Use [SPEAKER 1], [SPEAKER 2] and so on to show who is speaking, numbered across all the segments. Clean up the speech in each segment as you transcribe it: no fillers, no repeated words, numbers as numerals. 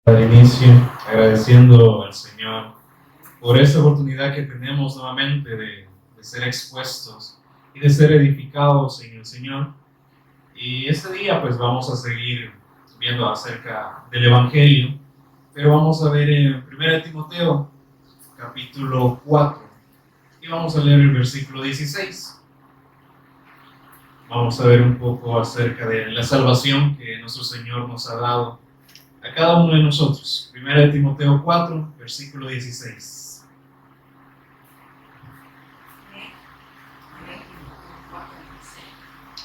[SPEAKER 1] Al inicio, agradeciendo al Señor por esta oportunidad que tenemos nuevamente de ser expuestos y de ser edificados en el Señor. Y este día pues vamos a seguir viendo acerca del Evangelio, pero vamos a ver en 1 Timoteo capítulo 4 y vamos a leer el versículo 16. Vamos a ver un poco acerca de la salvación que nuestro Señor nos ha dado a cada uno de nosotros. 1 Timoteo 4, versículo 16.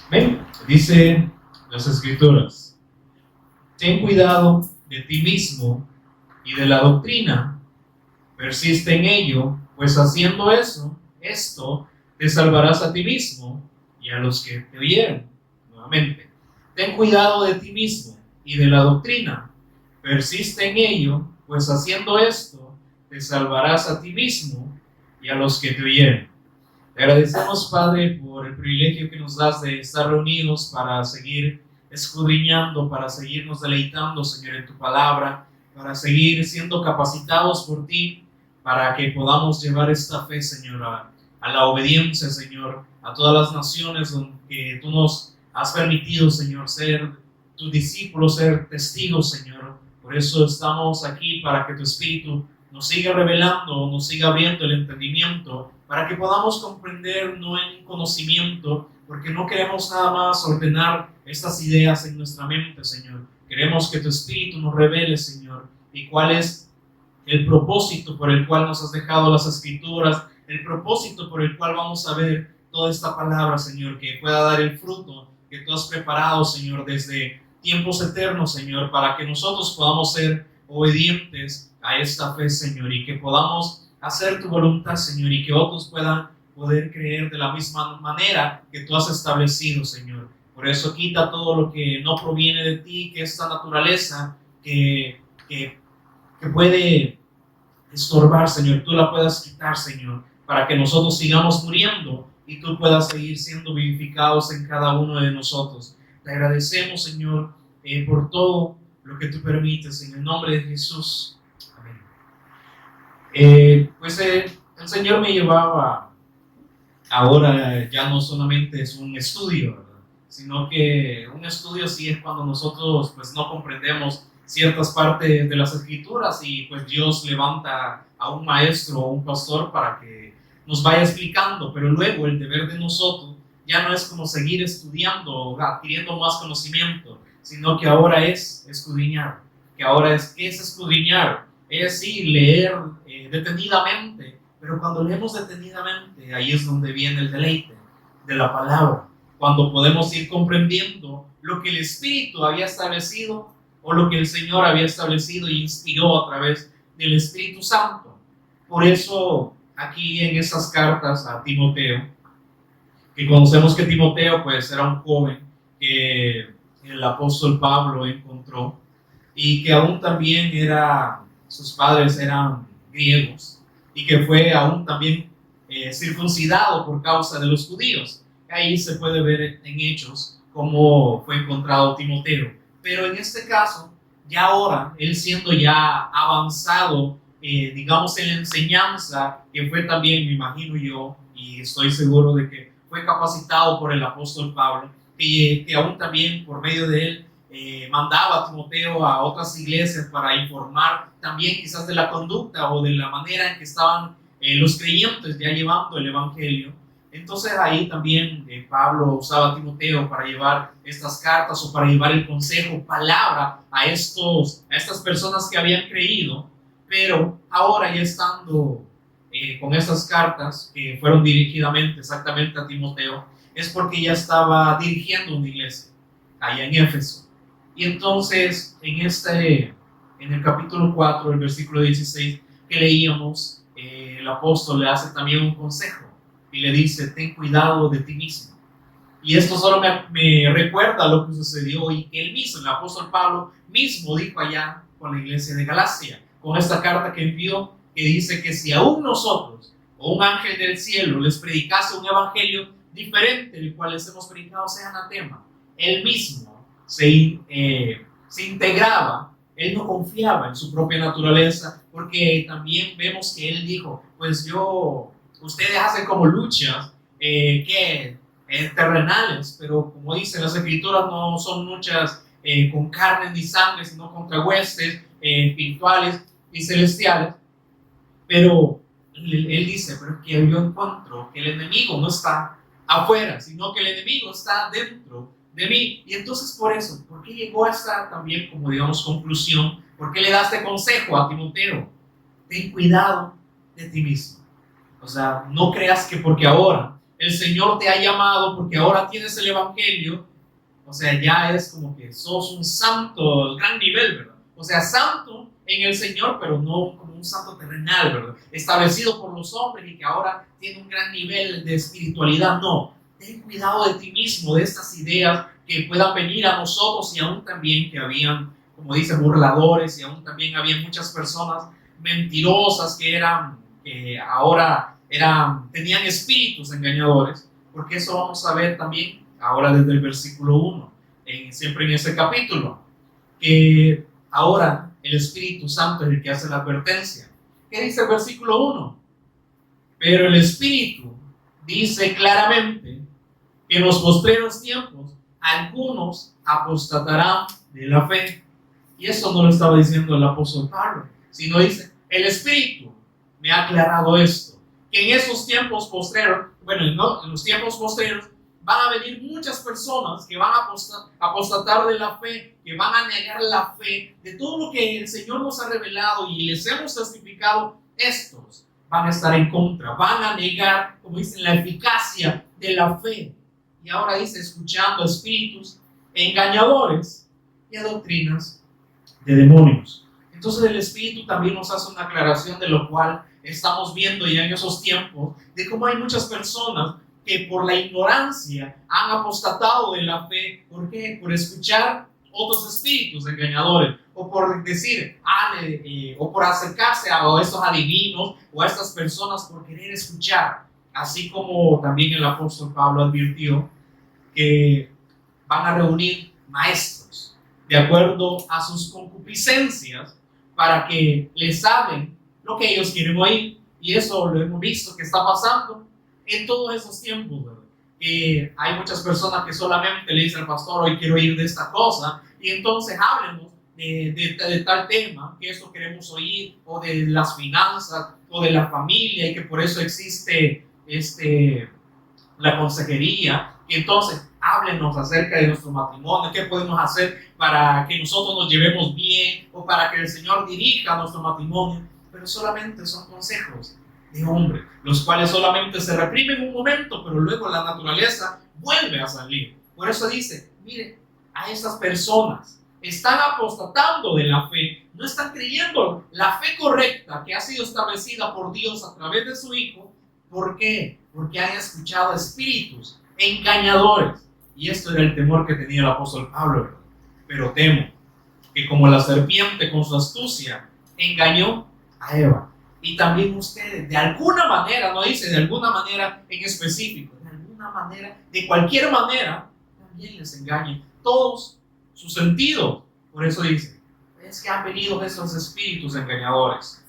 [SPEAKER 1] Ven, dice las Escrituras: ten cuidado de ti mismo y de la doctrina, persiste en ello, pues haciendo esto te salvarás a ti mismo y a los que te oyeron. Nuevamente, ten cuidado de ti mismo y de la doctrina, persiste en ello, pues haciendo esto te salvarás a ti mismo y a los que te oyeron. Te agradecemos, Padre, por el privilegio que nos das de estar reunidos para seguir escudriñando, para seguirnos deleitando, Señor, en tu palabra, para seguir siendo capacitados por ti, para que podamos llevar esta fe, Señor, a la obediencia, Señor, a todas las naciones que tú nos has permitido, Señor, ser tus discípulos, ser testigos, Señor. Por eso estamos aquí, para que tu Espíritu nos siga revelando, nos siga abriendo el entendimiento, para que podamos comprender, no en conocimiento, porque no queremos nada más ordenar estas ideas en nuestra mente, Señor. Queremos que tu Espíritu nos revele, Señor, y cuál es el propósito por el cual nos has dejado las Escrituras, el propósito por el cual vamos a ver toda esta palabra, Señor, que pueda dar el fruto que tú has preparado, Señor, desde tiempos eternos, Señor, para que nosotros podamos ser obedientes a esta fe, Señor, y que podamos hacer tu voluntad, Señor, y que otros puedan poder creer de la misma manera que tú has establecido, Señor. Por eso quita todo lo que no proviene de ti, que esta naturaleza que puede estorbar, Señor, tú la puedas quitar, Señor, para que nosotros sigamos muriendo y tú puedas seguir siendo vivificados en cada uno de nosotros. Te agradecemos, Señor, por todo lo que tú permites, en el nombre de Jesús. Amén. El Señor me llevaba, ahora ya no solamente es un estudio, ¿verdad?, sino que un estudio sí es cuando nosotros pues no comprendemos ciertas partes de las Escrituras y pues Dios levanta a un maestro o un pastor para que nos vaya explicando, pero luego el deber de nosotros ya no es como seguir estudiando o adquiriendo más conocimiento, sino que ahora es escudriñar. Que ahora ¿qué es escudriñar? Es sí leer detenidamente, pero cuando leemos detenidamente, ahí es donde viene el deleite de la palabra, cuando podemos ir comprendiendo lo que el Espíritu había establecido o lo que el Señor había establecido y inspiró a través del Espíritu Santo. Por eso aquí en esas cartas a Timoteo, que conocemos que Timoteo pues era un joven que el apóstol Pablo encontró y que aún también sus padres eran griegos y que fue aún también circuncidado por causa de los judíos. Ahí se puede ver en Hechos cómo fue encontrado Timoteo. Pero en este caso, ya ahora, él siendo ya avanzado, digamos, en la enseñanza, que fue también, me imagino yo, y estoy seguro de que fue capacitado por el apóstol Pablo, que aún también por medio de él mandaba a Timoteo a otras iglesias para informar también quizás de la conducta o de la manera en que estaban los creyentes ya llevando el evangelio. Entonces ahí también Pablo usaba a Timoteo para llevar estas cartas o para llevar el consejo, palabra a estas personas que habían creído, pero ahora ya estando con estas cartas que fueron dirigidamente exactamente a Timoteo, es porque ya estaba dirigiendo una iglesia allá en Éfeso. Y entonces en el capítulo 4, el versículo 16 que leíamos, el apóstol le hace también un consejo y le dice: ten cuidado de ti mismo. Y esto solo me recuerda lo que sucedió y que él mismo, el apóstol Pablo mismo, dijo allá con la iglesia de Galacia, con esta carta que envió, que dice que si aún nosotros o un ángel del cielo les predicase un evangelio diferente del cual les hemos predicado, sea anatema. Él mismo se integraba Él no confiaba en su propia naturaleza, porque también vemos que él dijo, pues ustedes hacen como luchas terrenales, pero como dicen las escrituras, no son luchas con carne ni sangre, sino contra huestes espirituales y celestiales. Pero él dice, pero que yo encuentro que el enemigo no está afuera, sino que el enemigo está dentro de mí. Y entonces por eso, ¿por qué llegó a esta también, como digamos, conclusión? ¿Por qué le da este consejo a Timoteo? Ten cuidado de ti mismo. O sea, no creas que porque ahora el Señor te ha llamado, porque ahora tienes el Evangelio, o sea, ya es como que sos un santo, gran nivel, ¿verdad? O sea, santo en el Señor, pero no como un santo terrenal, ¿verdad? Establecido por los hombres y que ahora tiene un gran nivel de espiritualidad. No, ten cuidado de ti mismo, de estas ideas que puedan venir a nosotros y aún también que habían, como dice, burladores y aún también había muchas personas mentirosas que ahora tenían espíritus engañadores, porque eso vamos a ver también ahora desde el versículo 1, siempre en ese capítulo, que ahora el Espíritu Santo es el que hace la advertencia. ¿Qué dice el versículo 1? Pero el Espíritu dice claramente que en los postreros tiempos algunos apostatarán de la fe. Y eso no lo estaba diciendo el apóstol Pablo, sino dice, el Espíritu me ha aclarado esto, que en esos tiempos postreros, bueno, en los tiempos postreros, van a venir muchas personas que van a apostatar de la fe, que van a negar la fe de todo lo que el Señor nos ha revelado y les hemos testificado. Estos van a estar en contra, van a negar, como dicen, la eficacia de la fe. Y ahora dice, escuchando espíritus engañadores y a doctrinas de demonios. Entonces el Espíritu también nos hace una aclaración de lo cual estamos viendo ya en esos tiempos, de cómo hay muchas personas que por la ignorancia han apostatado de la fe. ¿Por qué? Por escuchar otros espíritus engañadores, o por decir, o por acercarse a estos adivinos o a estas personas por querer escuchar. Así como también el apóstol Pablo advirtió que van a reunir maestros de acuerdo a sus concupiscencias para que les hablen lo que ellos quieren oír. Y eso lo hemos visto que está pasando en todos esos tiempos, ¿verdad? Que hay muchas personas que solamente le dicen al pastor, hoy quiero oír de esta cosa, y entonces háblenos de tal tema, que eso queremos oír, o de las finanzas, o de la familia, y que por eso existe la consejería. Y entonces háblenos acerca de nuestro matrimonio, qué podemos hacer para que nosotros nos llevemos bien, o para que el Señor dirija nuestro matrimonio. Pero solamente son consejos de hombre, los cuales solamente se reprimen un momento, pero luego la naturaleza vuelve a salir. Por eso dice, mire, a esas personas están apostatando de la fe, no están creyendo la fe correcta que ha sido establecida por Dios a través de su Hijo. ¿Por qué? Porque han escuchado espíritus engañadores. Y esto era el temor que tenía el apóstol Pablo, ¿verdad? Pero temo que como la serpiente con su astucia engañó a Eva, y también ustedes, de alguna manera, no dice de alguna manera en específico, de alguna manera, de cualquier manera, también les engañen todos sus sentidos. Por eso dice, es que han venido esos espíritus engañadores,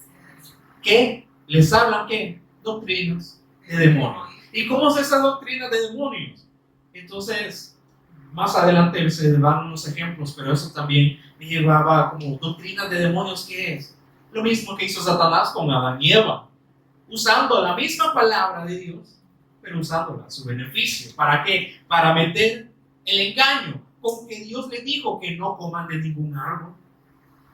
[SPEAKER 1] que les hablan, ¿qué? Doctrinas de demonios. ¿Y cómo es esa doctrina de demonios? Entonces, más adelante se dan unos ejemplos, pero eso también me llevaba como doctrinas de demonios. ¿Qué es? Lo mismo que hizo Satanás con Adán y Eva, usando la misma palabra de Dios, pero usándola a su beneficio. ¿Para qué? Para meter el engaño, con que Dios le dijo que no coman de ningún árbol.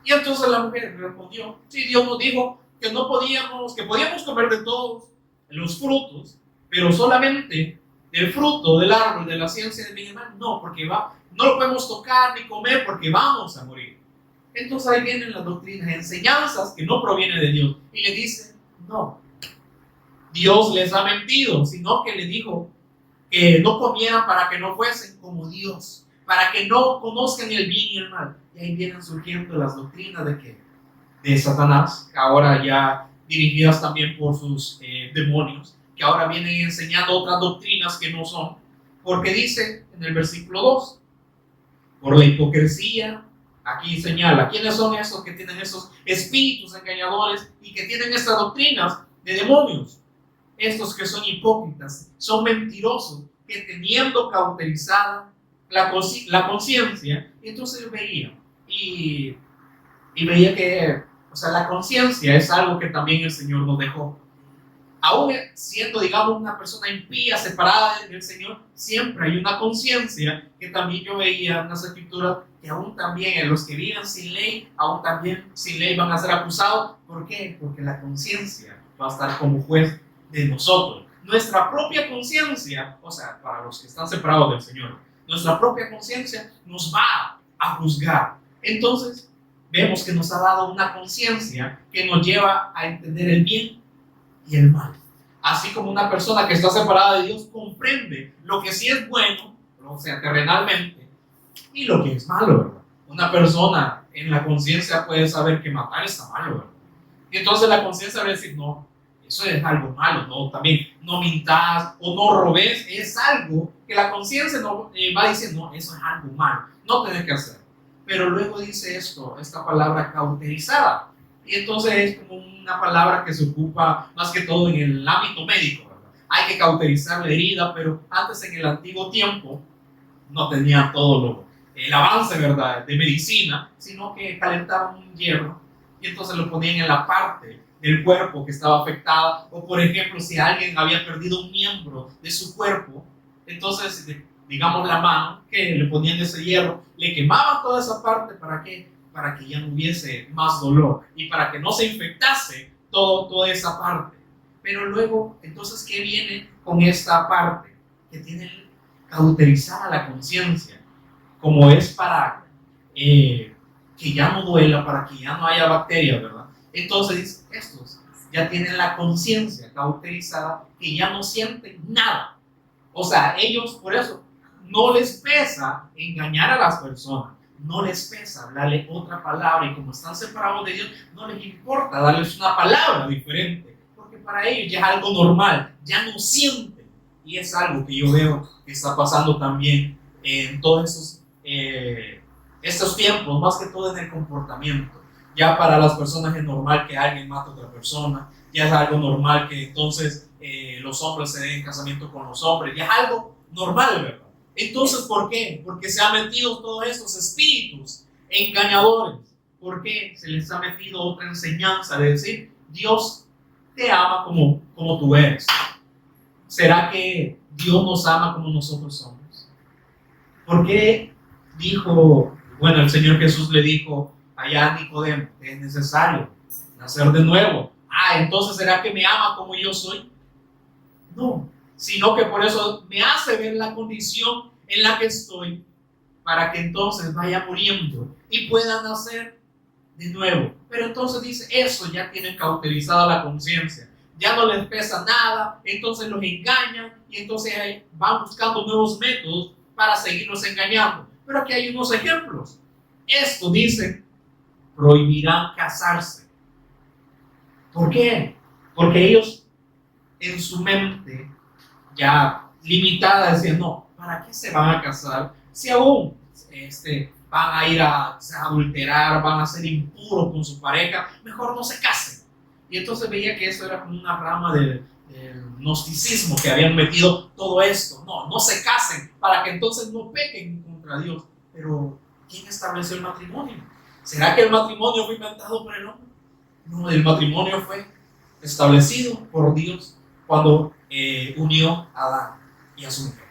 [SPEAKER 1] Y entonces la mujer respondió, sí, Dios nos dijo que no podíamos, que podíamos comer de todos los frutos, pero solamente del fruto del árbol de la ciencia del bien y mal, no, porque no lo podemos tocar ni comer porque vamos a morir. Entonces ahí vienen las doctrinas, enseñanzas que no provienen de Dios, y le dicen, no, Dios les ha mentido, sino que le dijo que no comieran para que no fuesen como Dios, para que no conozcan el bien y el mal. Y ahí vienen surgiendo las doctrinas de Satanás, ahora ya dirigidas también por sus demonios, que ahora vienen enseñando otras doctrinas que no son, porque dice en el versículo 2, por la hipocresía aquí señala, ¿quiénes son esos que tienen esos espíritus engañadores y que tienen estas doctrinas de demonios? Estos que son hipócritas, son mentirosos, que teniendo cauterizada la conciencia, entonces veía y veía que, o sea, la conciencia es algo que también el Señor nos dejó. Aún siendo, digamos, una persona impía, separada del Señor, siempre hay una conciencia que también yo veía en las Escrituras, que aún también en los que viven sin ley, aún también sin ley van a ser acusados. ¿Por qué? Porque la conciencia va a estar como juez de nosotros. Nuestra propia conciencia, o sea, para los que están separados del Señor, nuestra propia conciencia nos va a juzgar. Entonces, vemos que nos ha dado una conciencia que nos lleva a entender el bien y el mal. Así como una persona que está separada de Dios comprende lo que sí es bueno, o sea, terrenalmente, y lo que es malo, ¿verdad? Una persona en la conciencia puede saber que matar está malo, ¿verdad? Y entonces la conciencia va a decir, no, eso es algo malo, no, también no mintas o no robes, es algo que la conciencia no, va a decir, no, eso es algo malo, no tenés que hacer. Pero luego dice esta palabra cauterizada. Y entonces es como una palabra que se ocupa más que todo en el ámbito médico, ¿verdad? Hay que cauterizar la herida, pero antes en el antiguo tiempo no tenía todo el avance, ¿verdad?, de medicina, sino que calentaban un hierro y entonces lo ponían en la parte del cuerpo que estaba afectada, o por ejemplo, si alguien había perdido un miembro de su cuerpo, entonces, digamos la mano, que le ponían ese hierro, le quemaban toda esa parte, ¿para qué? Para que ya no hubiese más dolor y para que no se infectase toda esa parte. Pero luego, entonces, ¿qué viene con esta parte? Que tiene cauterizada la conciencia, como es para que ya no duela, para que ya no haya bacterias, ¿verdad? Entonces, estos ya tienen la conciencia cauterizada, que ya no sienten nada. O sea, ellos por eso no les pesa engañar a las personas, no les pesa hablarle otra palabra, y como están separados de Dios, no les importa darles una palabra diferente, porque para ellos ya es algo normal, ya no sienten. Y es algo que yo veo que está pasando también en todos estos tiempos, más que todo en el comportamiento. Ya para las personas es normal que alguien mate a otra persona, ya es algo normal que entonces los hombres se den casamiento con los hombres, ya es algo normal, ¿verdad? Entonces, ¿por qué? Porque se han metido todos estos espíritus engañadores. ¿Por qué? Se les ha metido otra enseñanza de decir, Dios te ama como tú eres. ¿Será que Dios nos ama como nosotros somos? ¿Por qué dijo, bueno, el Señor Jesús le dijo allá a Nicodemo, es necesario nacer de nuevo? Entonces, ¿será que me ama como yo soy? No, sino que por eso me hace ver la condición en la que estoy, para que entonces vaya muriendo y pueda nacer de nuevo. Pero entonces dice, eso ya tiene cauterizada la conciencia, ya no les pesa nada, entonces los engañan y entonces van buscando nuevos métodos para seguirlos engañando. Pero aquí hay unos ejemplos. Esto dice, prohibirán casarse. ¿Por qué? Porque ellos en su mente ya limitada decían, no, ¿para qué se van a casar si aún van a ir a adulterar, van a ser impuros con su pareja? Mejor no se casen. Y entonces veía que eso era como una rama del gnosticismo, que habían metido todo esto. No se casen para que entonces no pequen contra Dios. Pero ¿quién estableció el matrimonio? ¿Será que el matrimonio fue inventado por el hombre? No, el matrimonio fue establecido por Dios cuando unió a Adán y a su mujer.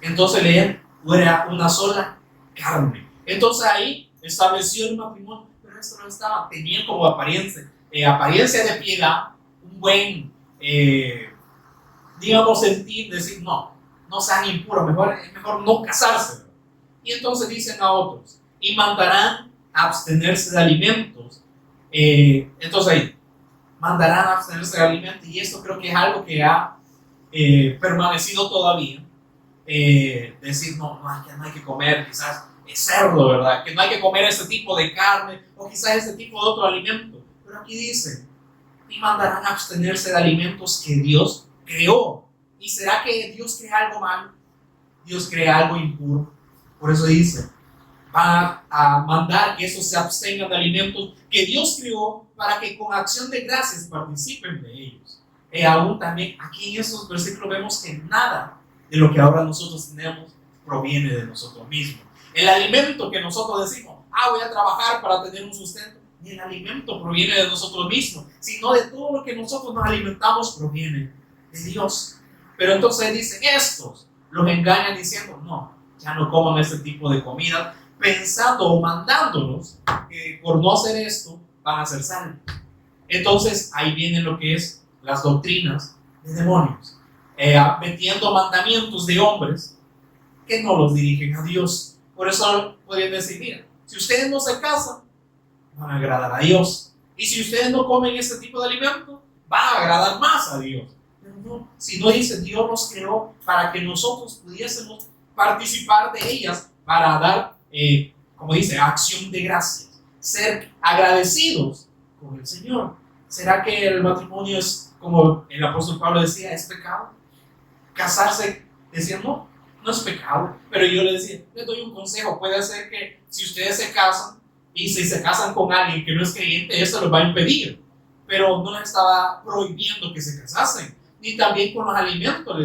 [SPEAKER 1] Entonces leer, era una sola carne. Entonces ahí estableció el matrimonio, pero esto no estaba, tenían como apariencia de piedad, un buen, digamos, sentir, decir, no sean impuros, es mejor no casarse. Y entonces dicen a otros, y mandarán a abstenerse de alimentos. Entonces ahí, mandarán a abstenerse de alimentos, y esto creo que es algo que ha permanecido todavía. Decir, no hay que comer quizás cerdo, ¿verdad? Que no hay que comer ese tipo de carne, o quizás ese tipo de otro alimento. Pero aquí dice, y mandarán a abstenerse de alimentos que Dios creó. ¿Y será que Dios crea algo malo? Dios crea algo impuro. Por eso dice, va a mandar que esos se abstengan de alimentos que Dios creó para que con acción de gracias participen de ellos. Y aún también aquí en estos versículos vemos que nada de lo que ahora nosotros tenemos proviene de nosotros mismos. El alimento que nosotros decimos, voy a trabajar para tener un sustento, ni el alimento proviene de nosotros mismos, sino de todo lo que nosotros nos alimentamos proviene de Dios. Pero entonces dicen estos, los engañan diciendo, no, ya no coman este tipo de comida, pensando o mandándolos que por no hacer esto van a ser salvos. Entonces ahí viene lo que es las doctrinas de demonios, metiendo mandamientos de hombres que no los dirigen a Dios. Por eso podrían decir, mira, si ustedes no se casan, van a agradar a Dios. Y si ustedes no comen este tipo de alimento, van a agradar más a Dios. Pero no, si no dice, Dios nos creó para que nosotros pudiésemos participar de ellas, para dar, como dice, acción de gracias, ser agradecidos con el Señor. ¿Será que el matrimonio es, como el apóstol Pablo decía, es pecado? Casarse, decía, no, no es pecado. Pero yo le decía, les doy un consejo, puede ser que si ustedes se casan, y si se casan con alguien que no es creyente, eso les va a impedir. Pero no les estaba prohibiendo que se casasen. Ni también con los alimentos.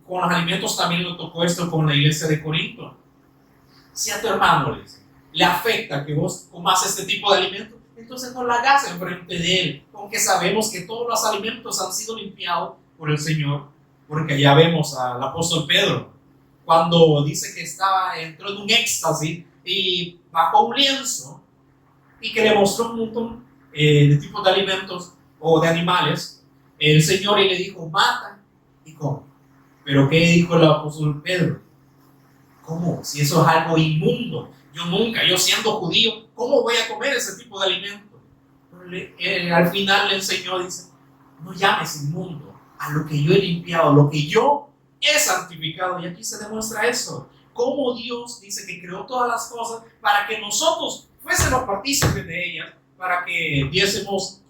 [SPEAKER 1] Con los alimentos también lo tocó esto con la iglesia de Corinto. Si a tu hermano le afecta que vos comas este tipo de alimentos, entonces no lo hagas enfrente de él. Aunque sabemos que todos los alimentos han sido limpiados por el Señor. Porque ya vemos al apóstol Pedro, cuando dice que entró en un éxtasis y bajó un lienzo y que le mostró un montón de tipos de alimentos o de animales, el Señor y le dijo, mata y come. Pero ¿qué dijo el apóstol Pedro? ¿Cómo? Si eso es algo inmundo. Yo siendo judío, ¿cómo voy a comer ese tipo de alimento? Al final le enseñó, dice, no llames inmundo a lo que yo he limpiado, lo que yo he santificado. Y aquí se demuestra eso. Cómo Dios dice que creó todas las cosas para que nosotros fuésemos partícipes de ellas, para que diésemos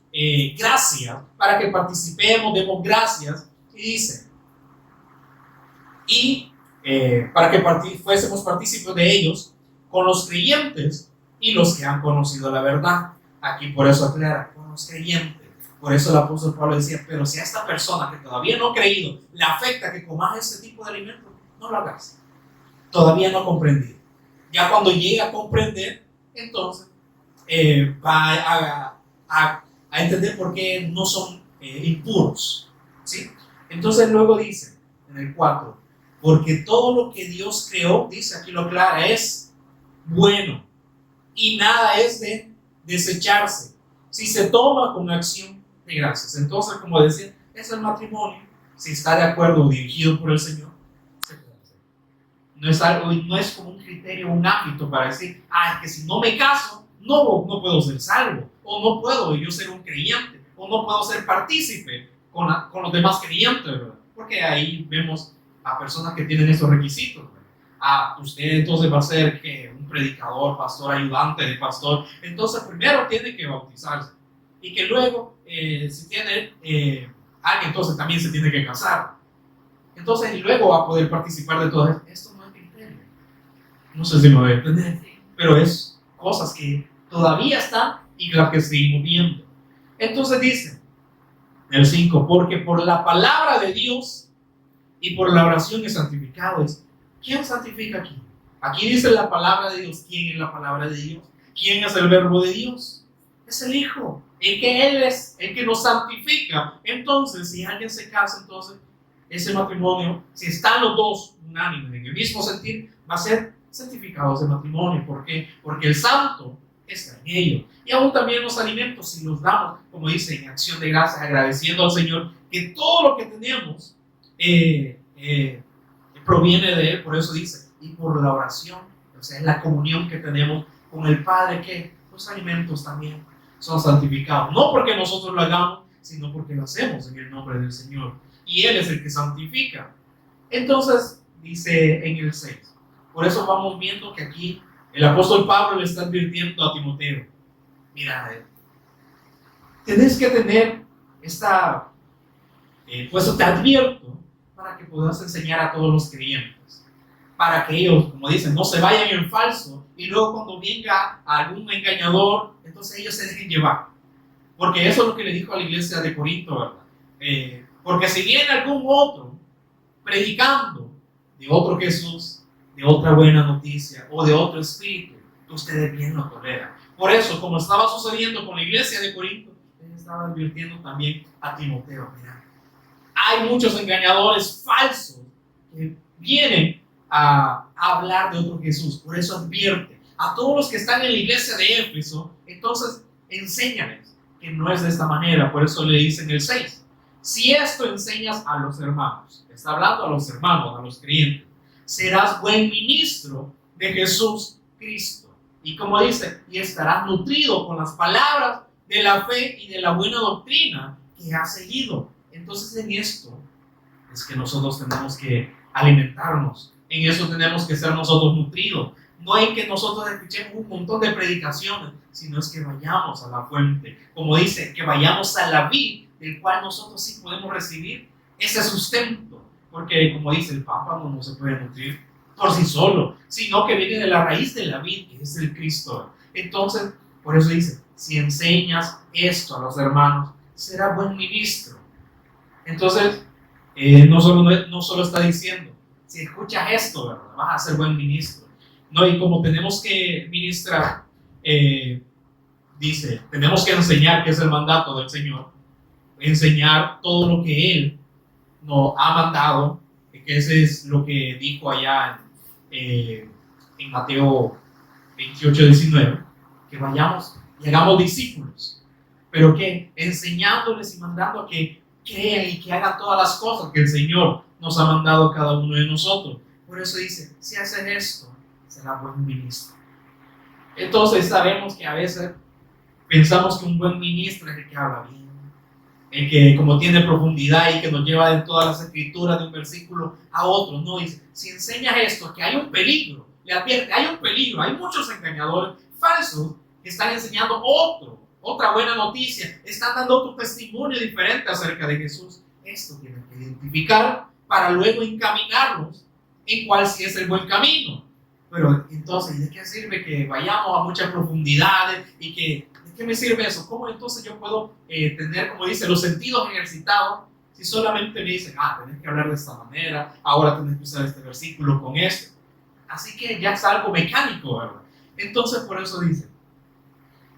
[SPEAKER 1] gracias, para que participemos, demos gracias. Y dice, para que fuésemos partícipes de ellos con los creyentes y los que han conocido la verdad. Aquí por eso aclara, con los creyentes. Por eso el apóstol Pablo decía, pero si a esta persona que todavía no ha creído le afecta que comas este tipo de alimentos, no lo hagas. Todavía no ha comprendido. Ya cuando llegue a comprender, entonces va a entender por qué no son impuros. ¿Sí? Entonces luego dice, en el 4, porque todo lo que Dios creó, dice aquí lo aclara, es bueno y nada es de desecharse si se toma con acción de gracias. Entonces, como decía, es el matrimonio, si está de acuerdo o dirigido por el Señor, se puede hacer. No es como un criterio, un ámbito para decir, es que si no me caso, no puedo ser salvo, o no puedo yo ser un creyente, o no puedo ser partícipe con los demás creyentes, ¿verdad? Porque ahí vemos a personas que tienen esos requisitos. Usted entonces va a ser un predicador, pastor, ayudante de pastor. Entonces primero tiene que bautizarse. Y que luego, si tiene alguien, entonces también se tiene que casar. Entonces, y luego va a poder participar de todo esto. Esto no es criterio. No sé si me voy a entender. Pero es cosas que todavía están y las que seguimos viendo. Entonces dice, el 5, porque por la palabra de Dios y por la oración es santificado. ¿Quién santifica aquí? Aquí dice la palabra de Dios. ¿Quién es la palabra de Dios? ¿Quién es el verbo de Dios? Es el Hijo. El que Él es, el que nos santifica. Entonces, si alguien se casa, entonces ese matrimonio, si están los dos unánimes en el mismo sentir, va a ser santificado ese matrimonio. ¿Por qué? Porque el santo está en ellos. Y aún también los alimentos, si los damos, como dice, en acción de gracias, agradeciendo al Señor, que todo lo que tenemos proviene de Él. Por eso dice, y por la oración, o sea, es la comunión que tenemos con el Padre, que los alimentos también son santificados. No porque nosotros lo hagamos, sino porque lo hacemos en el nombre del Señor. Y Él es el que santifica. Entonces, dice en el 6. Por eso vamos viendo que aquí el apóstol Pablo le está advirtiendo a Timoteo. Mira, tenés que tener esta, pues te advierto, para que puedas enseñar a todos los creyentes. Para que ellos, como dicen, no se vayan en falso y luego cuando venga algún engañador, entonces ellos se dejen llevar. Porque eso es lo que le dijo a la iglesia de Corinto, ¿verdad? Porque si viene algún otro predicando de otro Jesús, de otra buena noticia o de otro espíritu, ustedes bien lo toleran. Por eso, como estaba sucediendo con la iglesia de Corinto, él estaba advirtiendo también a Timoteo: mira, hay muchos engañadores falsos que vienen a hablar de otro Jesús. Por eso advierte a todos los que están en la iglesia de Éfeso, entonces enséñales que no es de esta manera. Por eso le dice en el 6, si esto enseñas a los hermanos, está hablando a los hermanos, a los creyentes, serás buen ministro de Jesús Cristo. Y como dice, y estarás nutrido con las palabras de la fe y de la buena doctrina que has seguido. Entonces en esto es que nosotros tenemos que alimentarnos, en eso tenemos que ser nosotros nutridos. No es que nosotros escuchemos un montón de predicaciones, sino es que vayamos a la fuente, como dice, que vayamos a la vid, del cual nosotros sí podemos recibir ese sustento, porque como dice el pámpano no se puede nutrir por sí solo, sino que viene de la raíz de la vid, que es el Cristo. Entonces, por eso dice, si enseñas esto a los hermanos, será buen ministro. Entonces, no solo está diciendo, si escuchas esto, ¿verdad?, vas a ser buen ministro. No, y como tenemos que ministrar, dice, tenemos que enseñar, que es el mandato del Señor, enseñar todo lo que Él nos ha mandado, que ese es lo que dijo allá en Mateo 28, 19, que vayamos y hagamos discípulos, pero que enseñándoles y mandando a que crean y que hagan todas las cosas que el Señor nos ha mandado a cada uno de nosotros. Por eso dice, si hacen esto, será buen ministro. Entonces sabemos que a veces pensamos que un buen ministro es el que habla bien, el que como tiene profundidad y que nos lleva en todas las escrituras de un versículo a otro. No, dice, si enseñas esto, que hay un peligro, le advierte, hay un peligro, hay muchos engañadores falsos que están enseñando otra buena noticia, están dando otro testimonio diferente acerca de Jesús. Esto tienen que identificar para luego encaminarlos en cuál sí es el buen camino. Pero entonces, ¿de qué sirve que vayamos a muchas profundidades y que ¿de qué me sirve eso? ¿Cómo entonces yo puedo tener, como dice, los sentidos ejercitados si solamente me dicen, tenés que hablar de esta manera, ahora tenés que usar este versículo con esto? Así que ya es algo mecánico, ¿verdad? Entonces por eso dice,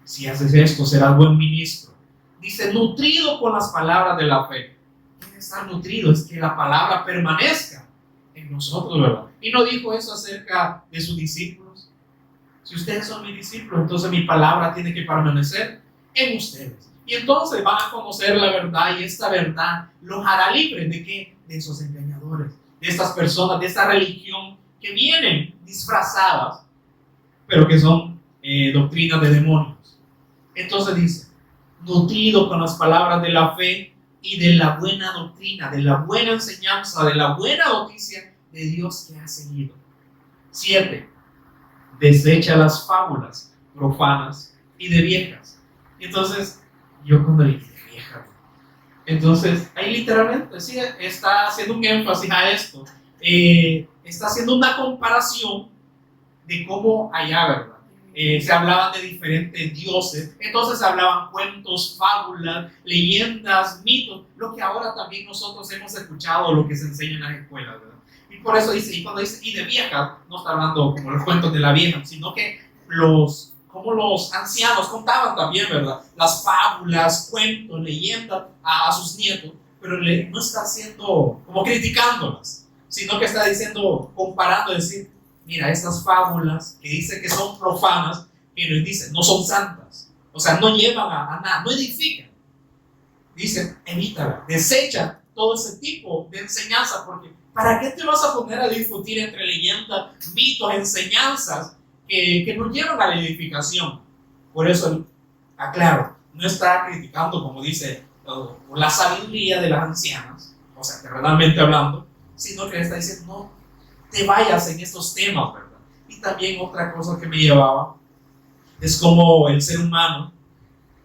[SPEAKER 1] si haces esto, serás buen ministro. Dice, nutrido con las palabras de la fe. ¿Quién está nutrido? Es que la palabra permanezca en nosotros, ¿verdad? Y no dijo eso acerca de sus discípulos. Si ustedes son mis discípulos, entonces mi palabra tiene que permanecer en ustedes. Y entonces van a conocer la verdad, y esta verdad los hará libres ¿de qué? De esos engañadores, de estas personas, de esta religión que vienen disfrazadas, pero que son doctrinas de demonios. Entonces dice, nutrido con las palabras de la fe y de la buena doctrina, de la buena enseñanza, de la buena noticia de Dios que ha seguido. 7. Desecha las fábulas profanas y de viejas. Entonces, yo cuando le dije de viejas, entonces ahí literalmente sí, está haciendo un énfasis a esto, está haciendo una comparación de cómo allá, ¿verdad? Se hablaban de diferentes dioses, entonces se hablaban cuentos, fábulas, leyendas, mitos, lo que ahora también nosotros hemos escuchado, lo que se enseña en las escuelas, ¿verdad? Y por eso dice, y cuando dice y de vieja, no está hablando como los cuentos de la vieja, sino que como los ancianos contaban también, ¿verdad? Las fábulas, cuentos, leyendas a sus nietos, pero no está haciendo como criticándolas, sino que está diciendo, comparando, decir, mira, estas fábulas que dice que son profanas, que nos dice, no son santas, o sea, no llevan a nada, no edifican. Dice, evítala, desecha todo ese tipo de enseñanza, porque ¿para qué te vas a poner a discutir entre leyendas, mitos, enseñanzas que nos llevan a la edificación? Por eso, aclaro, no está criticando, como dice, la sabiduría de las ancianas, o sea, terrenalmente hablando, sino que está diciendo, no te vayas en estos temas, ¿verdad? Y también otra cosa que me llevaba es como el ser humano,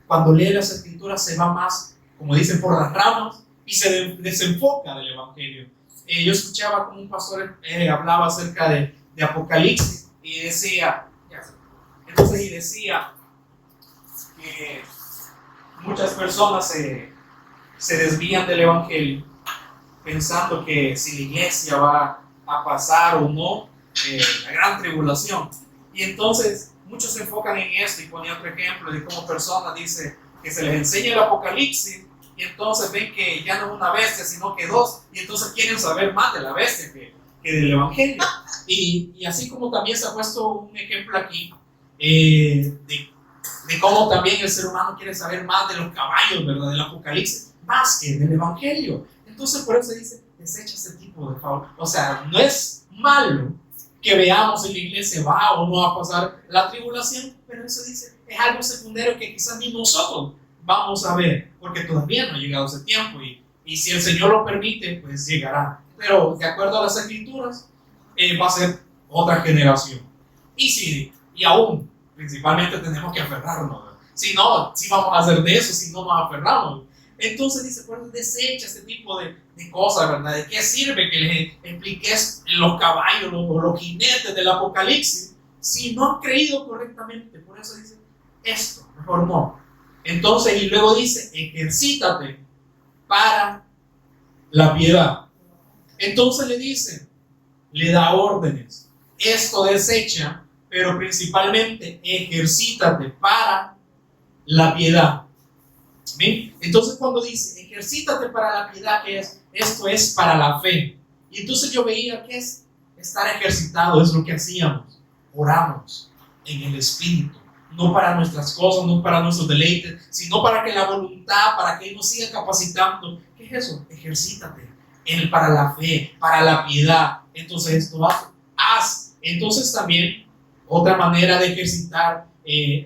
[SPEAKER 1] cuando lee las escrituras, se va más, como dicen, por las ramas y se desenfoca del evangelio. Yo escuchaba como un pastor hablaba acerca de Apocalipsis y decía, ya Entonces, y decía que muchas personas se desvían del Evangelio pensando que si la iglesia va a pasar o no la gran tribulación. Y entonces muchos se enfocan en esto, y ponía otro ejemplo de cómo personas dice que se les enseña el Apocalipsis y entonces ven que ya no es una bestia sino que dos, y entonces quieren saber más de la bestia que del Evangelio. Y así como también se ha puesto un ejemplo aquí de cómo también el ser humano quiere saber más de los caballos, ¿verdad? Del Apocalipsis, más que del Evangelio. Entonces por eso dice, desecha ese tipo de favor. O sea, no es malo que veamos si la iglesia va o no va a pasar la tribulación, pero eso dice, es algo secundario que quizás ni nosotros vamos a ver, porque todavía no ha llegado ese tiempo, y si el Señor lo permite, pues llegará. Pero de acuerdo a las Escrituras, va a ser otra generación. Y aún, principalmente tenemos que aferrarnos, ¿verdad? Si no, si vamos a hacer de eso, si no nos aferramos. Entonces dice, pues desecha este tipo de cosas, ¿verdad? ¿De qué sirve que les expliques los caballos o los jinetes del Apocalipsis si no han creído correctamente? Por eso dice, esto, mejor no. Entonces, y luego dice, ejercítate para la piedad. Entonces le dice, le da órdenes. Esto desecha, pero principalmente ejercítate para la piedad. ¿Bien? Entonces cuando dice ejercítate para la piedad, ¿qué es? Esto es para la fe. Y entonces yo veía que es estar ejercitado, es lo que hacíamos. Oramos en el Espíritu, no para nuestras cosas, no para nuestros deleites, sino para que la voluntad, para que Él nos siga capacitando. ¿Qué es eso? Ejercítate para la fe, para la piedad. Entonces esto haz. Entonces también otra manera de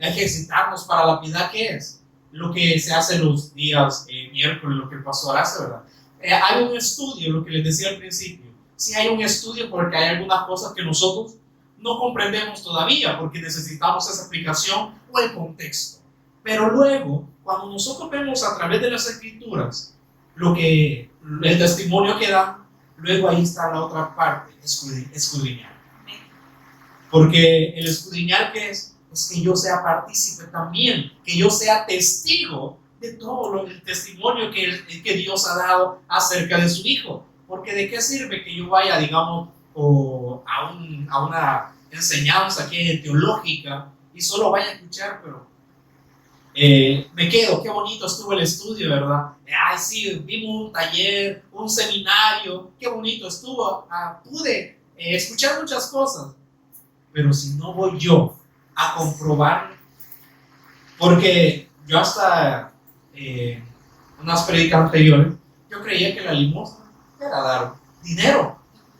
[SPEAKER 1] ejercitarnos para la piedad, ¿qué es? Lo que se hace los días miércoles, lo que el pastor hace, ¿verdad? Hay un estudio, lo que les decía al principio. Sí hay un estudio porque hay algunas cosas que nosotros no comprendemos todavía, porque necesitamos esa explicación o el contexto. Pero luego, cuando nosotros vemos a través de las Escrituras el testimonio que da, luego ahí está la otra parte, escudriñar. Porque el escudriñar, ¿qué es? Es que yo sea partícipe también, que yo sea testigo de todo el testimonio que Dios ha dado acerca de su Hijo. Porque ¿de qué sirve que yo vaya, digamos, a una enseñanza aquí teológica y solo vaya a escuchar, pero me quedo, qué bonito estuvo el estudio, ¿verdad? Ay, sí, vimos un taller, un seminario, qué bonito estuvo, pude escuchar muchas cosas, pero si no voy yo a comprobar, porque yo hasta unas predicas anteriores, yo creía que la limosna era dar dinero,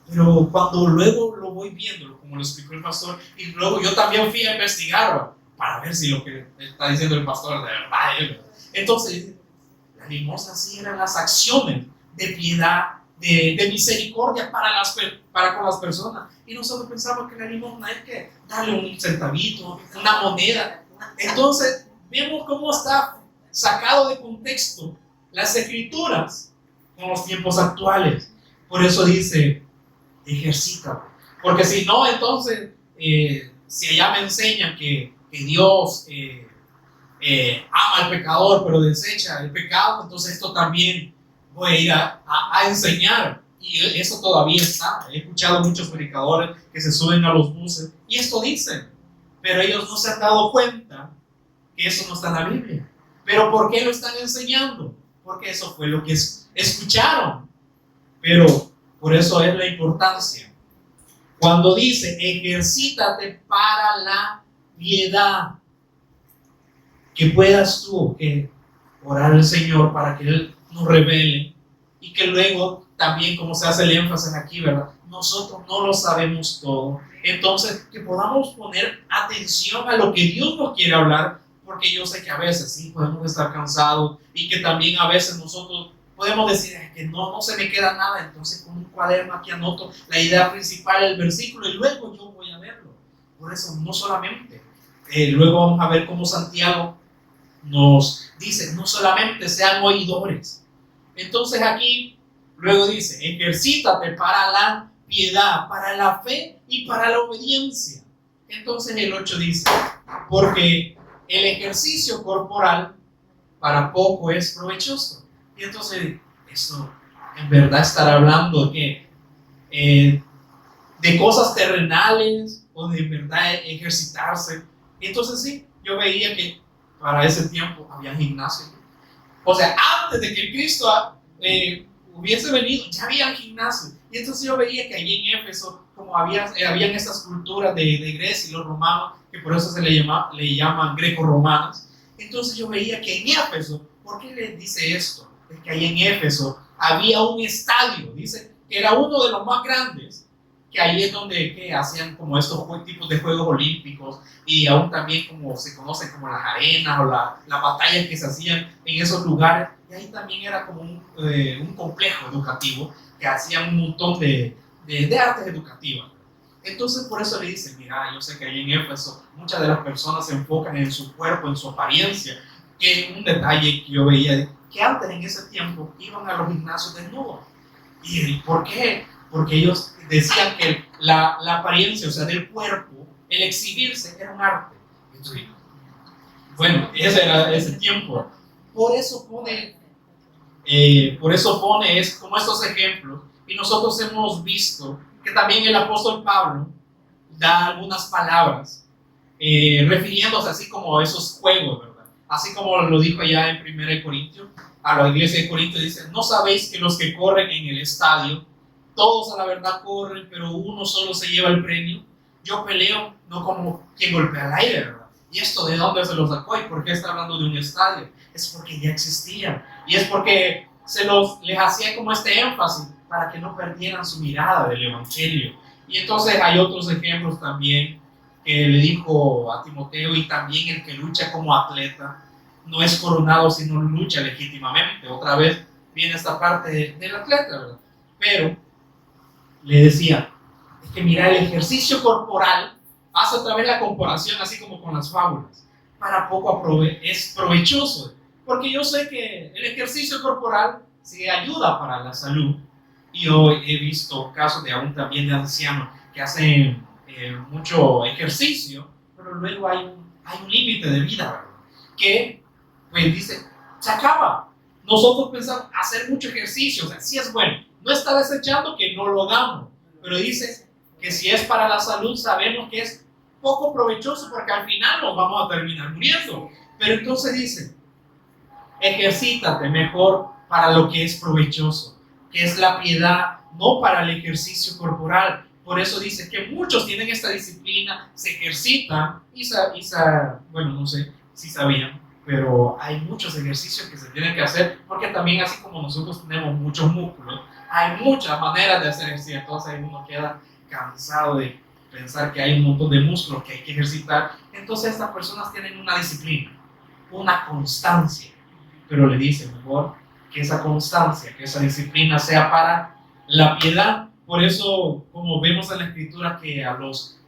[SPEAKER 1] pero cuando luego lo voy viendo, como lo explicó el pastor, y luego yo también fui a investigar para ver si lo que está diciendo el pastor de verdad es. Entonces, la limosna sí eran las acciones de piedad, de misericordia para con las personas. Y nosotros pensamos que la limosna es que darle un centavito, una moneda. Entonces, vemos cómo está sacado de contexto las Escrituras con los tiempos actuales. Por eso dice, ejercítate. Porque si no, entonces, si allá me enseñan que Dios ama al pecador, pero desecha el pecado, entonces esto también voy a ir a enseñar. Y eso todavía está. He escuchado muchos predicadores que se suben a los buses y esto dicen, pero ellos no se han dado cuenta que eso no está en la Biblia. ¿Pero por qué lo están enseñando? Porque eso fue lo que escucharon. Pero por eso es la importancia. Cuando dice, ejercítate para la piedad, que puedas tú orar al Señor para que Él nos revele, y que luego también, como se hace el énfasis aquí, ¿verdad? Nosotros no lo sabemos todo. Entonces, que podamos poner atención a lo que Dios nos quiere hablar, porque yo sé que a veces sí podemos estar cansados y que también a veces nosotros podemos decir que no se me queda nada, entonces con un cuaderno aquí anoto la idea principal, el versículo, y luego yo voy a verlo. Por eso, no solamente, luego vamos a ver cómo Santiago nos dice, no solamente sean oidores. Entonces aquí, luego dice, ejercítate para la piedad, para la fe y para la obediencia. Entonces el 8 dice, porque el ejercicio corporal para poco es provechoso. Y entonces, esto en verdad estar hablando de cosas terrenales o de verdad ejercitarse. Y entonces sí, yo veía que para ese tiempo había gimnasio. O sea, antes de que Cristo hubiese venido, ya había gimnasio. Y entonces yo veía que allí en Éfeso, como habían esas culturas de Grecia y los romanos, que por eso le llaman greco-romanas. Entonces yo veía que en Éfeso, ¿por qué le dice esto? Es que ahí en Éfeso había un estadio, dice, que era uno de los más grandes, que ahí es donde hacían como estos tipos de Juegos Olímpicos, y aún también como se conocen como las arenas o las batallas que se hacían en esos lugares. Y ahí también era como un complejo educativo que hacían un montón de artes educativas. Entonces por eso le dicen, mira, yo sé que ahí en Éfeso muchas de las personas se enfocan en su cuerpo, en su apariencia, que un detalle que yo veía, que antes en ese tiempo iban a los gimnasios desnudos. ¿Y por qué? Porque ellos decían que la apariencia, o sea, del cuerpo, el exhibirse era un arte. Entonces, bueno, ese era ese tiempo. Por eso pone es como estos ejemplos. Y nosotros hemos visto que también el apóstol Pablo da algunas palabras refiriéndose así como a esos juegos, ¿verdad? Así como lo dijo allá en 1 Corintios, a la iglesia de Corinto dice, ¿no sabéis que los que corren en el estadio, todos a la verdad corren, pero uno solo se lleva el premio? Yo peleo no como quien golpea al aire, ¿verdad? ¿Y esto de dónde se lo sacó? ¿Y por qué está hablando de un estadio? Es porque ya existían. Y es porque les hacía como este énfasis para que no perdieran su mirada del evangelio. Y entonces hay otros ejemplos también que le dijo a Timoteo, y también el que lucha como atleta no es coronado sino lucha legítimamente. Otra vez viene esta parte del atleta, ¿verdad? Pero le decía, es que mira, el ejercicio corporal, hace otra vez la comparación así como con las fábulas, para poco es provechoso, porque yo sé que el ejercicio corporal sí ayuda para la salud, y yo he visto casos de aún también de ancianos que hacen mucho ejercicio, pero luego hay un límite de vida, ¿verdad? Que pues dice, se acaba. Nosotros pensamos hacer mucho ejercicio, o sea, sí es bueno, no está desechando que no lo hagamos, pero dice que si es para la salud sabemos que es poco provechoso porque al final nos vamos a terminar muriendo. Pero entonces dice, ejercítate mejor para lo que es provechoso, que es la piedad, no para el ejercicio corporal. Por eso dice que muchos tienen esta disciplina, se ejercitan bueno, no sé si sabían, pero hay muchos ejercicios que se tienen que hacer, porque también así como nosotros tenemos muchos músculos, hay muchas maneras de hacer ejercicio. Entonces uno queda cansado de pensar que hay un montón de músculos que hay que ejercitar. Entonces estas personas tienen una disciplina, una constancia, pero le dice mejor que esa constancia, que esa disciplina sea para la piedad. Por eso, como vemos en la escritura, que a los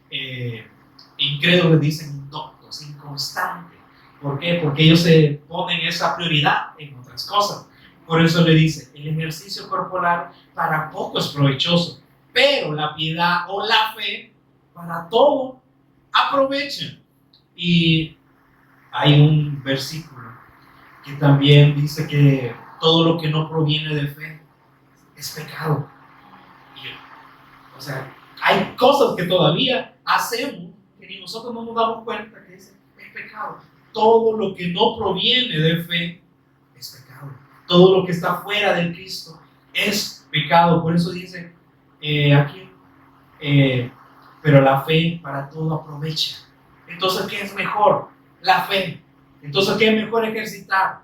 [SPEAKER 1] incrédulos dicen indoctos, inconstantes. ¿Por qué? Porque ellos se ponen esa prioridad en otras cosas. Por eso le dice, el ejercicio corporal para poco es provechoso, pero la piedad o la fe para todo aprovechen. Y hay un versículo que también dice que todo lo que no proviene de fe es pecado. O sea, hay cosas que todavía hacemos que ni nosotros no nos damos cuenta que es pecado. Todo lo que no proviene de fe es pecado. Todo lo que está fuera del Cristo es pecado. Por eso dice aquí, pero la fe para todo aprovecha. Entonces, ¿qué es mejor? La fe. Entonces, ¿qué es mejor ejercitar?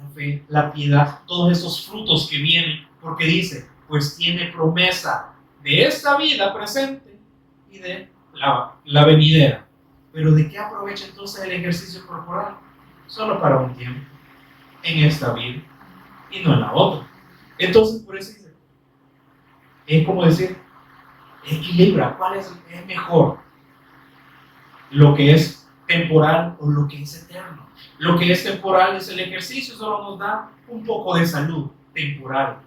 [SPEAKER 1] La fe, la piedad, todos esos frutos que vienen, porque dice, pues tiene promesa de esta vida presente y de la venidera. Pero ¿de qué aprovecha entonces el ejercicio corporal? Solo para un tiempo, en esta vida y no en la otra. Entonces, por eso dice, es como decir, equilibra, ¿cuál es mejor? Lo que es temporal o lo que es eterno. Lo que es temporal es el ejercicio, solo nos da un poco de salud temporal,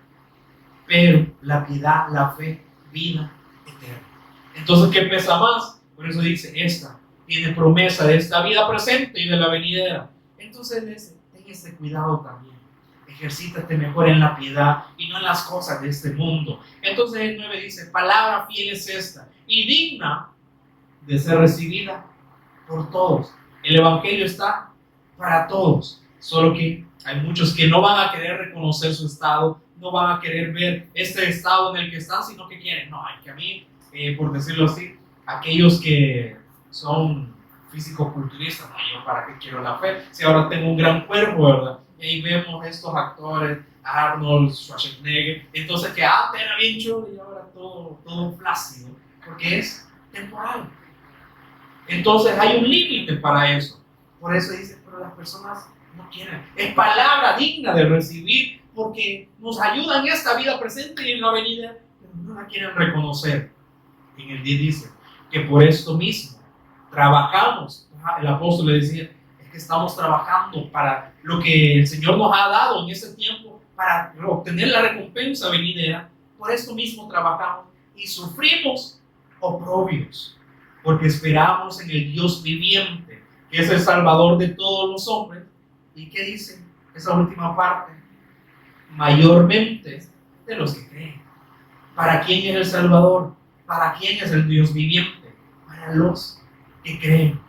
[SPEAKER 1] pero la piedad, la fe, vida eterna. Entonces, ¿qué pesa más? Por eso dice esta, tiene promesa de esta vida presente y de la venidera. Entonces ten ese cuidado también. Ejercítate mejor en la piedad y no en las cosas de este mundo. Entonces el 9 dice, palabra fiel es esta y digna de ser recibida por todos. El evangelio está para todos, solo que hay muchos que no van a querer reconocer su estado, no van a querer ver este estado en el que están, sino que quieren, no, hay que a mí, por decirlo así, aquellos que son físico-culturistas, no, yo para qué quiero la fe, si ahora tengo un gran cuerpo, ¿verdad? Y ahí vemos estos actores, Arnold Schwarzenegger, entonces que antes era bien chulo y ahora todo flácido, porque es temporal. Entonces hay un límite para eso. Por eso dice, pero las personas no quieren. Es palabra digna de recibir porque nos ayuda en esta vida presente y en la venida, pero no la quieren reconocer. En el 10 dice que por esto mismo trabajamos. El apóstol le decía, es que estamos trabajando para lo que el Señor nos ha dado en ese tiempo para obtener la recompensa venidera. Por esto mismo trabajamos y sufrimos oprobios, porque esperamos en el Dios viviente, que es el Salvador de todos los hombres. ¿Y qué dice esa última parte? Mayormente de los que creen. ¿Para quién es el Salvador? ¿Para quién es el Dios viviente? Para los que creen.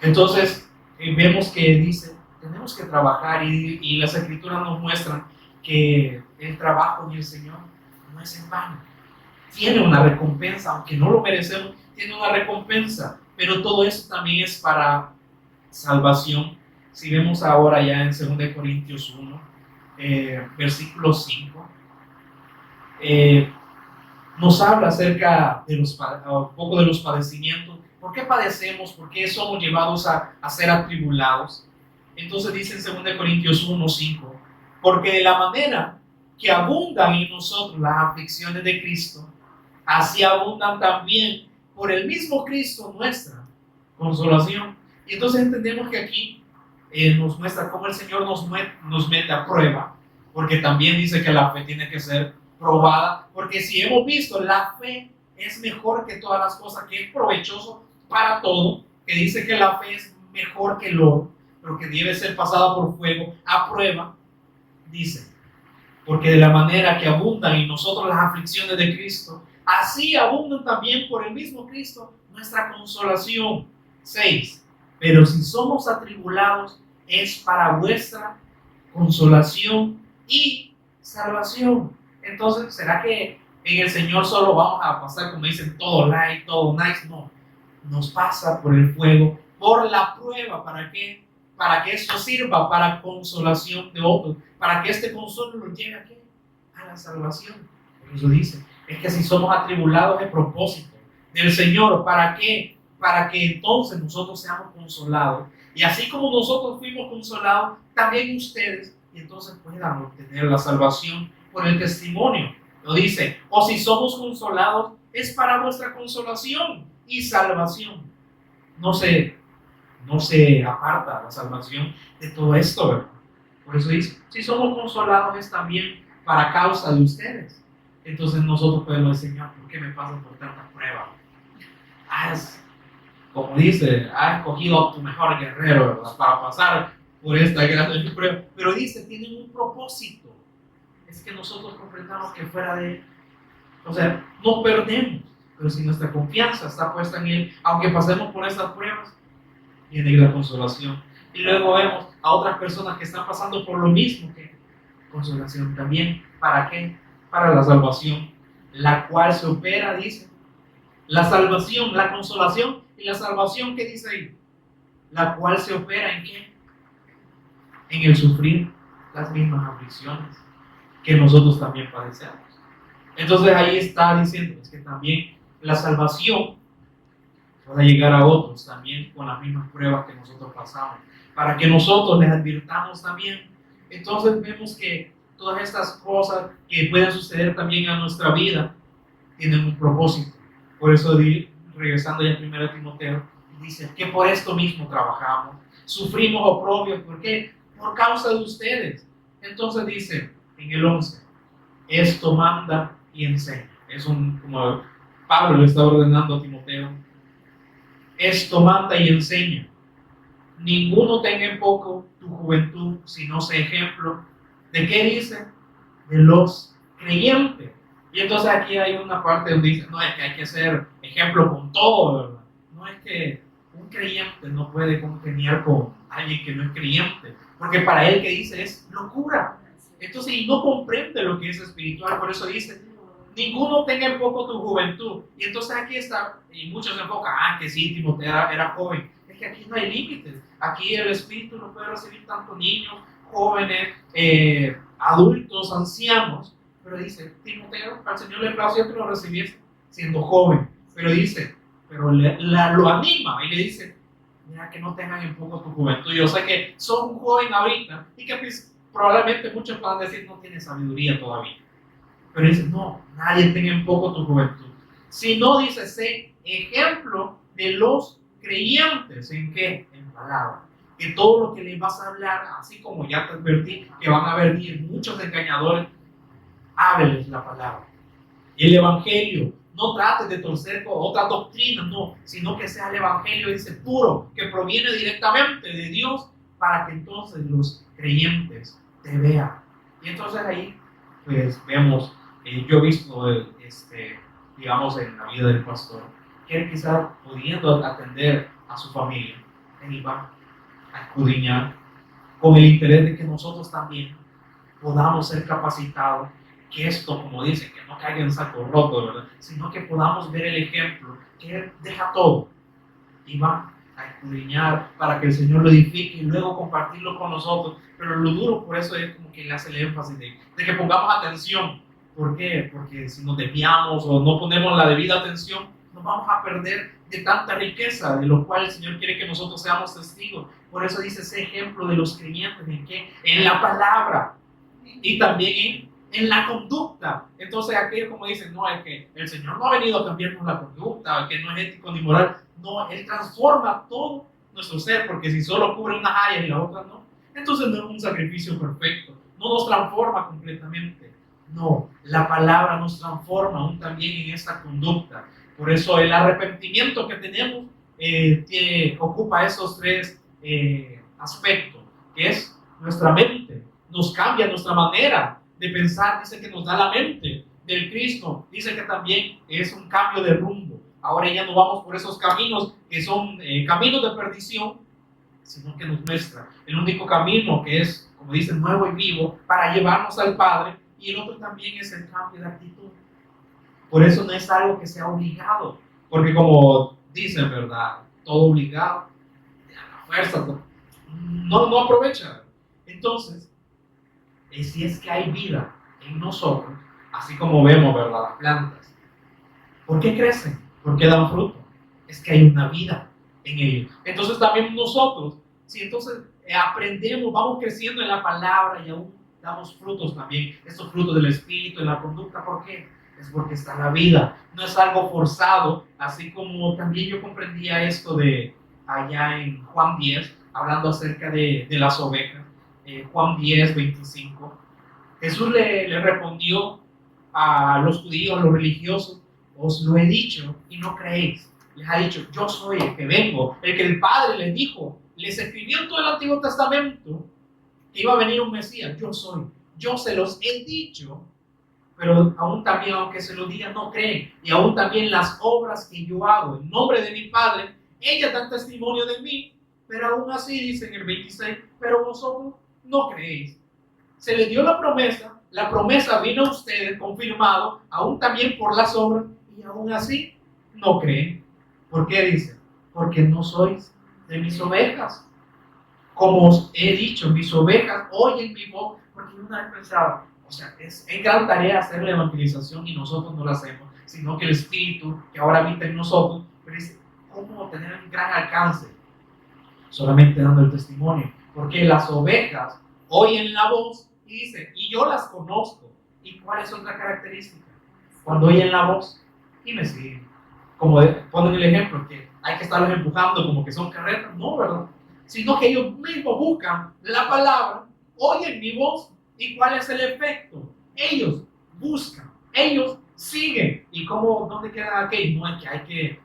[SPEAKER 1] Entonces, vemos que dice, tenemos que trabajar y las Escrituras nos muestran que el trabajo en el Señor no es en vano. Tiene una recompensa, aunque no lo merecemos, tiene una recompensa, pero todo eso también es para salvación. Si vemos ahora ya en 2 Corintios 1, versículo 5, nos habla acerca de un poco de los padecimientos. ¿Por qué padecemos? ¿Por qué somos llevados a ser atribulados? Entonces dice en 2 Corintios 1, 5, porque de la manera que abundan en nosotros las aflicciones de Cristo, así abundan también por el mismo Cristo nuestra consolación. Y entonces entendemos que aquí nos muestra cómo el Señor nos mete a prueba, porque también dice que la fe tiene que ser probada, porque si hemos visto, la fe es mejor que todas las cosas, que es provechoso para todo, que dice que la fe es mejor que el oro, pero que debe ser pasada por fuego, a prueba, dice, porque de la manera que abundan en nosotros las aflicciones de Cristo, así abundan también por el mismo Cristo nuestra consolación. 6. Pero si somos atribulados, es para vuestra consolación y salvación. Entonces, ¿será que en el Señor solo vamos a pasar, como dicen, todo light, todo nice? No, nos pasa por el fuego, por la prueba. ¿Para qué? Para que esto sirva para consolación de otros, para que este consuelo nos lleve ¿a qué? A la salvación. Por eso dice, es que si somos atribulados de propósito del Señor, ¿para qué? Para que entonces nosotros seamos consolados. Y así como nosotros fuimos consolados, también ustedes, y entonces puedan obtener la salvación por el testimonio. Lo dice, o si somos consolados, es para vuestra consolación y salvación. No se aparta la salvación de todo esto, ¿verdad? Por eso dice, si somos consolados es también para causa de ustedes. Entonces nosotros podemos decir, Señor, ¿por qué me pasan por tantas pruebas? Como dice, has escogido a tu mejor guerrero, ¿verdad? Para pasar por esta gran prueba. Pero dice, tienen un propósito. Es que nosotros comprendamos que fuera de Él, o sea, no perdemos. Pero si nuestra confianza está puesta en Él, aunque pasemos por estas pruebas, viene la consolación. Y luego vemos a otras personas que están pasando por lo mismo, que consolación también. ¿Para qué? Para la salvación, la cual se opera, dice. La salvación, la consolación y la salvación, ¿qué dice ahí? La cual se opera ¿en qué? En el sufrir las mismas aflicciones que nosotros también padecemos. Entonces ahí está diciendo, es que también la salvación pueda llegar a otros también con las mismas pruebas que nosotros pasamos, para que nosotros les advirtamos también. Entonces vemos que todas estas cosas que pueden suceder también a nuestra vida tienen un propósito. Por eso, regresando ya a 1 Timoteo, dice que por esto mismo trabajamos, sufrimos oprobios. ¿Por qué? Por causa de ustedes. Entonces dice en el 11, esto manda y enseña. Es como Pablo le está ordenando a Timoteo, Esto manda y enseña. Ninguno tenga en poco tu juventud, sino sea ejemplo. ¿De qué dice? De los creyentes. Y entonces aquí hay una parte donde dice, no, es que hay que ser ejemplo con todo, ¿verdad? No es que un creyente no puede congeniar con alguien que no es creyente, porque para él que dice es locura. Entonces, y no comprende lo que es espiritual, por eso dice, ninguno tenga en poco tu juventud. Y entonces aquí está, y muchos se enfocan, que sí, Timoteo era joven. Es que aquí no hay límites. Aquí el Espíritu no puede recibir tanto niños, jóvenes, adultos, ancianos. Pero dice, Timoteo, al Señor le plació que lo recibiese siendo joven. Pero dice, pero lo anima y le dice, mira que no tengan en poco tu juventud. Yo sé que sos un joven ahorita y que pues, probablemente muchos puedan decir no tiene sabiduría todavía. Pero dice, no, nadie tenga en poco tu juventud. Si no, dice, sé ejemplo de los creyentes. ¿En qué? En palabra. Que todo lo que les vas a hablar, así como ya te advertí, que van a venir muchos engañadores, hábleles la palabra. Y el evangelio, no trates de torcer con otras doctrinas, no, sino que sea el evangelio, dice, puro, que proviene directamente de Dios, para que entonces los creyentes te vean. Y entonces ahí, pues vemos, yo he visto, digamos, en la vida del pastor, que él quizás pudiendo atender a su familia, él iba a escudriñar con el interés de que nosotros también podamos ser capacitados, que esto, como dicen, que no caiga en saco roto, ¿verdad? Sino que podamos ver el ejemplo, que él deja todo y va a escudriñar para que el Señor lo edifique y luego compartirlo con nosotros. Pero lo duro por eso es como que le hace el énfasis de que pongamos atención. ¿Por qué? Porque si nos desviamos o no ponemos la debida atención, nos vamos a perder de tanta riqueza, de lo cual el Señor quiere que nosotros seamos testigos. Por eso dice ese ejemplo de los creyentes, ¿en qué? En la palabra y también en la conducta. Entonces aquellos como dicen, no, es que el Señor no ha venido a cambiarnos la conducta, que no es ético ni moral. No, Él transforma todo nuestro ser, porque si solo cubre unas áreas y las otras no, entonces no es un sacrificio perfecto, no nos transforma completamente. No, la palabra nos transforma aún también en esta conducta. Por eso el arrepentimiento que tenemos ocupa esos tres aspectos, que es nuestra mente, nos cambia nuestra manera de pensar, dice que nos da la mente del Cristo, dice que también es un cambio de rumbo. Ahora ya no vamos por esos caminos que son caminos de perdición, sino que nos muestra el único camino que es, como dice, nuevo y vivo para llevarnos al Padre, y el otro también es el cambio de actitud. Por eso no es algo que sea obligado, porque como dicen, ¿verdad? Todo obligado, a la fuerza, no aprovecha. Entonces, si es que hay vida en nosotros, así como vemos, ¿verdad? Las plantas, ¿por qué crecen? ¿Por qué dan fruto? Es que hay una vida en ellos. Entonces también nosotros, si entonces aprendemos, vamos creciendo en la palabra y aún damos frutos también, estos frutos del Espíritu, en la conducta, ¿por qué? Es porque está la vida, no es algo forzado, así como también yo comprendía esto de allá en Juan 10, hablando acerca de las ovejas, Juan 10, 25. Jesús le respondió a los judíos, a los religiosos, os lo he dicho y no creéis. Les ha dicho, yo soy el que vengo, el que el Padre les dijo, les escribió en todo el Antiguo Testamento que iba a venir un Mesías, yo soy, yo se los he dicho, pero aún también, aunque se lo digan, no creen, y aún también las obras que yo hago en nombre de mi Padre, ellas dan testimonio de mí, pero aún así dice en el 26, pero vosotros no creéis. Se les dio la promesa vino a ustedes confirmado, aún también por las obras, y aún así no creen. ¿Por qué dice? Porque no sois de mis ovejas. Como os he dicho, mis ovejas oyen mi voz, porque una vez pensaba, o sea, es gran tarea hacer la evangelización y nosotros no la hacemos, sino que el Espíritu que ahora habita en nosotros, pero dice, ¿cómo tener un gran alcance? Solamente dando el testimonio, porque las ovejas oyen la voz y dicen, y yo las conozco. ¿Y cuál es otra característica? Cuando oyen la voz y me siguen. Como ponen el ejemplo, que hay que estarlos empujando como que son carretas, no, ¿verdad? Sino que ellos mismos buscan la palabra, oyen mi voz, ¿y cuál es el efecto? Ellos buscan, ellos siguen. ¿Y cómo, dónde quedan aquellos? No es que hay que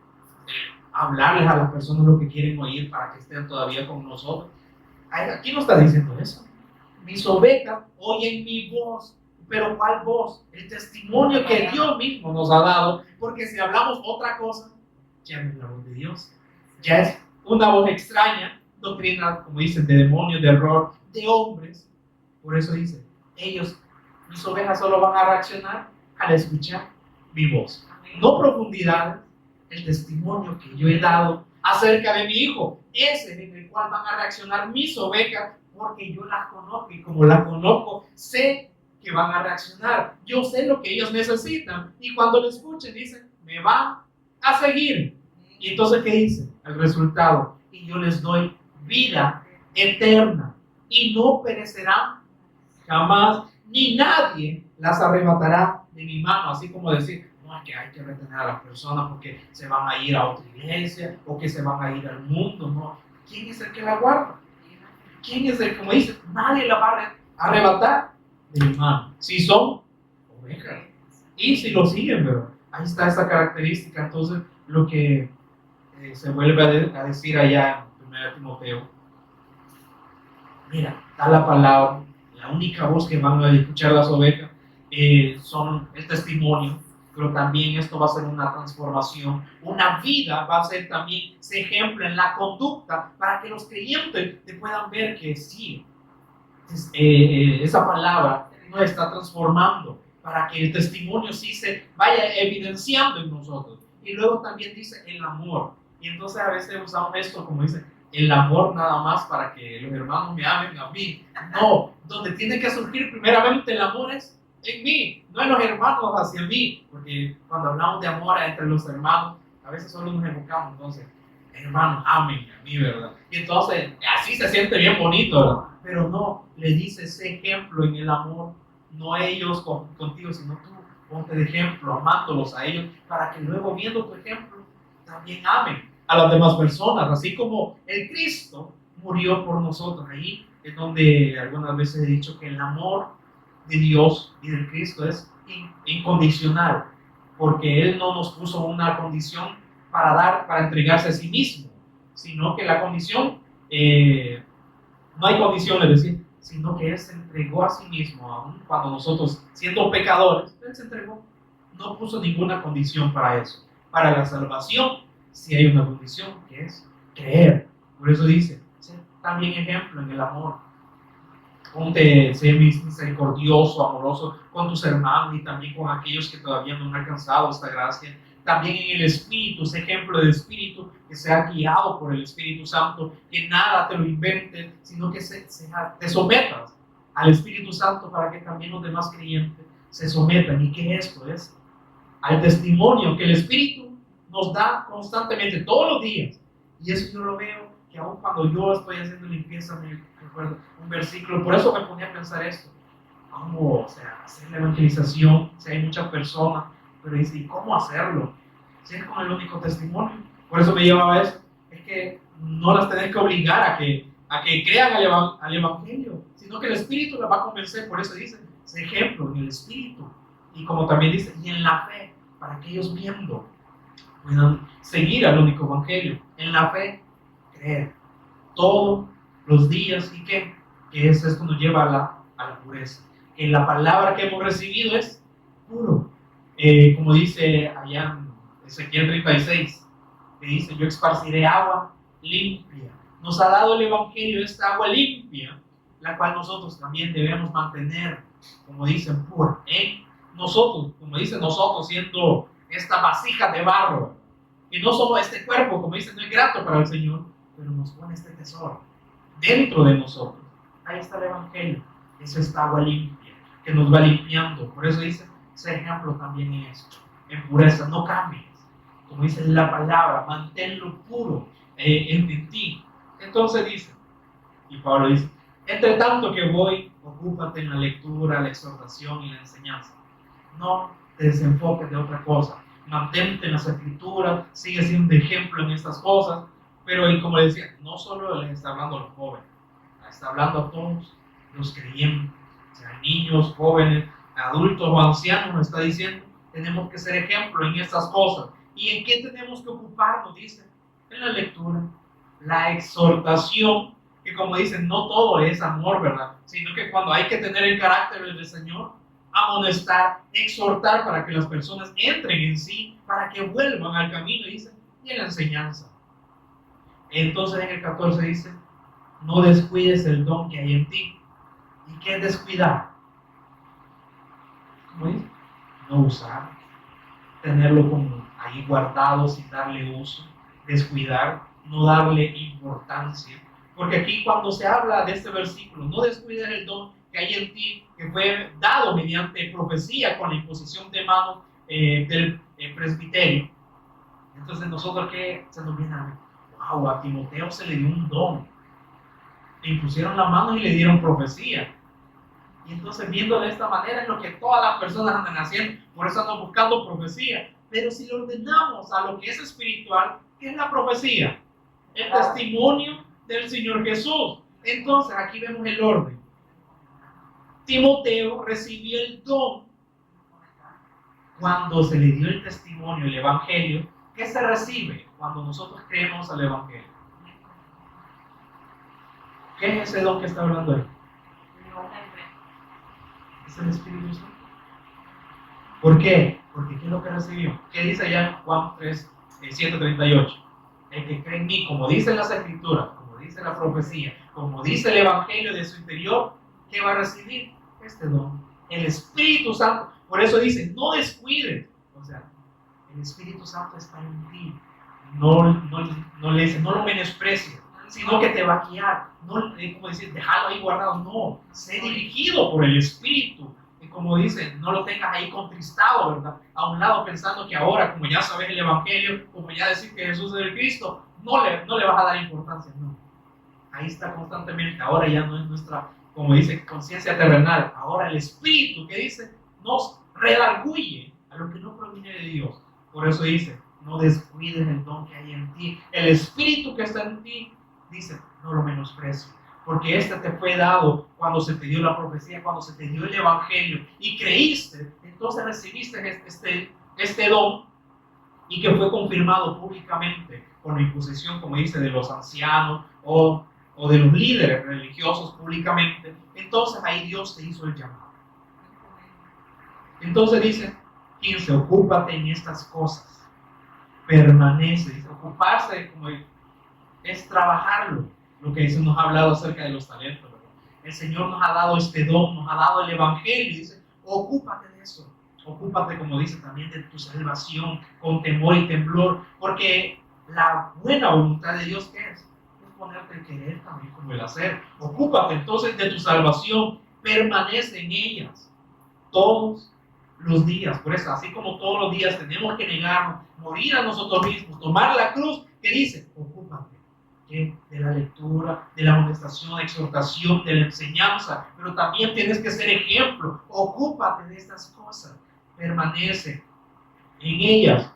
[SPEAKER 1] hablarles a las personas lo que quieren oír para que estén todavía con nosotros. Aquí no está diciendo eso. Mis ovejas oyen mi voz. ¿Pero cuál voz? El testimonio que Dios mismo nos ha dado. Porque si hablamos otra cosa, ya no es la voz de Dios. Ya es una voz extraña, doctrina, como dicen, de demonios, de error, de hombres. Por eso dice, mis ovejas solo van a reaccionar al escuchar mi voz. No profundidad, el testimonio que yo he dado acerca de mi hijo. Ese es en el cual van a reaccionar mis ovejas, porque yo las conozco y como las conozco, sé que van a reaccionar. Yo sé lo que ellos necesitan y cuando lo escuchen dicen, me van a seguir. Y entonces, ¿qué dice? El resultado. Y yo les doy vida eterna y no perecerán jamás, ni nadie las arrebatará de mi mano. Así como decir, no, es que hay que retener a las personas porque se van a ir a otra iglesia o que se van a ir al mundo. No. ¿Quién es el que la guarda? ¿Quién es el que, como dice, nadie la va a arrebatar de mi mano? Si son ovejas y si lo siguen, pero ahí está esa característica. Entonces, lo que se vuelve a decir allá en 1 Timoteo, mira, da la palabra, la única voz que van a escuchar las ovejas son el testimonio, pero también esto va a ser una transformación, una vida va a ser también ese ejemplo en la conducta para que los creyentes te puedan ver que sí, esa palabra nos está transformando, para que el testimonio sí se vaya evidenciando en nosotros. Y luego también dice el amor. Y entonces a veces usamos esto como dice, el amor nada más para que los hermanos me amen a mí. No, donde tiene que surgir primeramente el amor es en mí, no en los hermanos hacia mí. Porque cuando hablamos de amor entre los hermanos, a veces solo nos enfocamos, entonces, hermanos, amen a mí, ¿verdad? Y entonces así se siente bien bonito, ¿verdad? Pero no, le dice ese ejemplo en el amor, no ellos contigo, sino tú, ponte de ejemplo, amándolos a ellos, para que luego viendo tu ejemplo, también amen a las demás personas, así como el Cristo murió por nosotros. Ahí es donde algunas veces he dicho que el amor de Dios y del Cristo es incondicional, porque Él no nos puso una condición para entregarse a sí mismo, sino que la condición, no hay condición, es decir, sino que Él se entregó a sí mismo, aún cuando nosotros, siendo pecadores, Él se entregó, no puso ninguna condición para eso. Para la salvación, sí hay una condición, que es creer. Por eso dice, sé también ejemplo en el amor. Ponte, sé misericordioso, amoroso con tus hermanos y también con aquellos que todavía no han alcanzado esta gracia. También en el Espíritu, ese ejemplo del Espíritu que sea guiado por el Espíritu Santo, que nada te lo inventes, sino que te sometas al Espíritu Santo para que también los demás creyentes se sometan. ¿Y qué esto es? Al testimonio que el Espíritu nos da constantemente, todos los días. Y eso yo lo veo, que aún cuando yo estoy haciendo limpieza, me recuerdo un versículo, por eso me ponía a pensar esto. ¿Cómo, hacer la evangelización? Si hay muchas personas, pero dice, ¿y cómo hacerlo? Si es con el único testimonio. Por eso me llevaba a eso. Es que no las tenés que obligar a que crean al Evangelio, sino que el Espíritu las va a convencer. Por eso dice, ese ejemplo en el Espíritu. Y como también dice, y en la fe, para que ellos viendo puedan seguir al único Evangelio. En la fe, creer. Todos los días. ¿Y qué? Que esto nos lleva a la pureza. Que la palabra que hemos recibido es puro. Como dice allá en Ezequiel 36, que dice, yo esparciré agua limpia. Nos ha dado el Evangelio esta agua limpia, la cual nosotros también debemos mantener, como dicen, pura. Nosotros, como dicen nosotros, siendo esta vasija de barro, y no solo este cuerpo, como dicen, no es grato para el Señor, pero nos pone este tesoro dentro de nosotros. Ahí está el Evangelio, es esta agua limpia que nos va limpiando. Por eso dice, ese ejemplo también en esto, en pureza, no cambies, como dice la palabra, manténlo puro en ti. Entonces dice, y Pablo dice, entre tanto que voy, ocúpate en la lectura, la exhortación y la enseñanza. No te desenfoques de otra cosa. Mantente en las escrituras, sigue siendo ejemplo en estas cosas. Pero, y como les decía, no solo les está hablando a los jóvenes, está hablando a todos los creyentes, sean niños, jóvenes, adultos o ancianos, nos está diciendo, tenemos que ser ejemplo en estas cosas. ¿Y en qué tenemos que ocuparnos? Dice, en la lectura, la exhortación, que como dicen, no todo es amor, ¿verdad? Sino que cuando hay que tener el carácter del Señor, amonestar, exhortar para que las personas entren en sí, para que vuelvan al camino, dice, y en la enseñanza. Entonces en el 14 dice, no descuides el don que hay en ti. ¿Y qué es descuidar? ¿Cómo dice? No usar, tenerlo como ahí guardado sin darle uso, descuidar, no darle importancia. Porque aquí cuando se habla de este versículo, no descuides el don que hay en ti, que fue dado mediante profecía con la imposición de manos del presbiterio. Entonces nosotros que se nos viene a ver, wow, a Timoteo se le dio un don. Le impusieron las manos y le dieron profecía. Y entonces viendo de esta manera es lo que todas las personas andan haciendo, por eso andan buscando profecía. Pero si lo ordenamos a lo que es espiritual, ¿qué es la profecía? El testimonio del Señor Jesús. Entonces aquí vemos el orden. Timoteo recibió el don cuando se le dio el testimonio, el evangelio. ¿Qué se recibe cuando nosotros creemos al evangelio? ¿Qué es ese don que está hablando ahí? Es el Espíritu Santo. ¿Por qué? Porque ¿qué es lo que recibió? ¿Qué dice allá en Juan 3, 7:38? El que cree en mí, como dice las Escrituras, como dice la profecía, como dice el Evangelio de su interior, ¿qué va a recibir? Este don, el Espíritu Santo. Por eso dice, no descuides. O sea, el Espíritu Santo está en ti. No le dice, no lo menosprecies, sino que te va a guiar. No, como decir, déjalo ahí guardado. No, sé dirigido por el Espíritu. Y como dicen, no lo tengas ahí contristado, ¿verdad? A un lado pensando que ahora, como ya sabes el Evangelio, como ya decir que Jesús es el Cristo, no le vas a dar importancia. No. Ahí está constantemente. Ahora ya no es nuestra, como dice, conciencia terrenal. Ahora el Espíritu que dice, nos redarguye a lo que no proviene de Dios. Por eso dice, no descuides el don que hay en ti. El Espíritu que está en ti, dice, no lo menosprecies. Porque este te fue dado cuando se te dio la profecía, cuando se te dio el Evangelio y creíste, entonces recibiste este don y que fue confirmado públicamente con la imposición, como dice, de los ancianos o de los líderes religiosos públicamente. Entonces ahí Dios te hizo el llamado. Entonces dice 15, ocúpate en estas cosas, permanece. Dice, ocuparse como es trabajarlo, lo que dice, nos ha hablado acerca de los talentos, ¿verdad? El Señor nos ha dado este don, nos ha dado el Evangelio, dice, ocúpate de eso, ocúpate, como dice, también de tu salvación, con temor y temblor, porque la buena voluntad de Dios, ¿qué es? Es ponerte el querer también como el hacer. Ocúpate entonces de tu salvación, permanece en ellas, todos los días. Por eso, así como todos los días tenemos que negarnos, morir a nosotros mismos, tomar la cruz, que dice, ocúpate de la lectura, de la amonestación, de exhortación, de la enseñanza, pero también tienes que ser ejemplo. Ocúpate de estas cosas, permanece en ellas,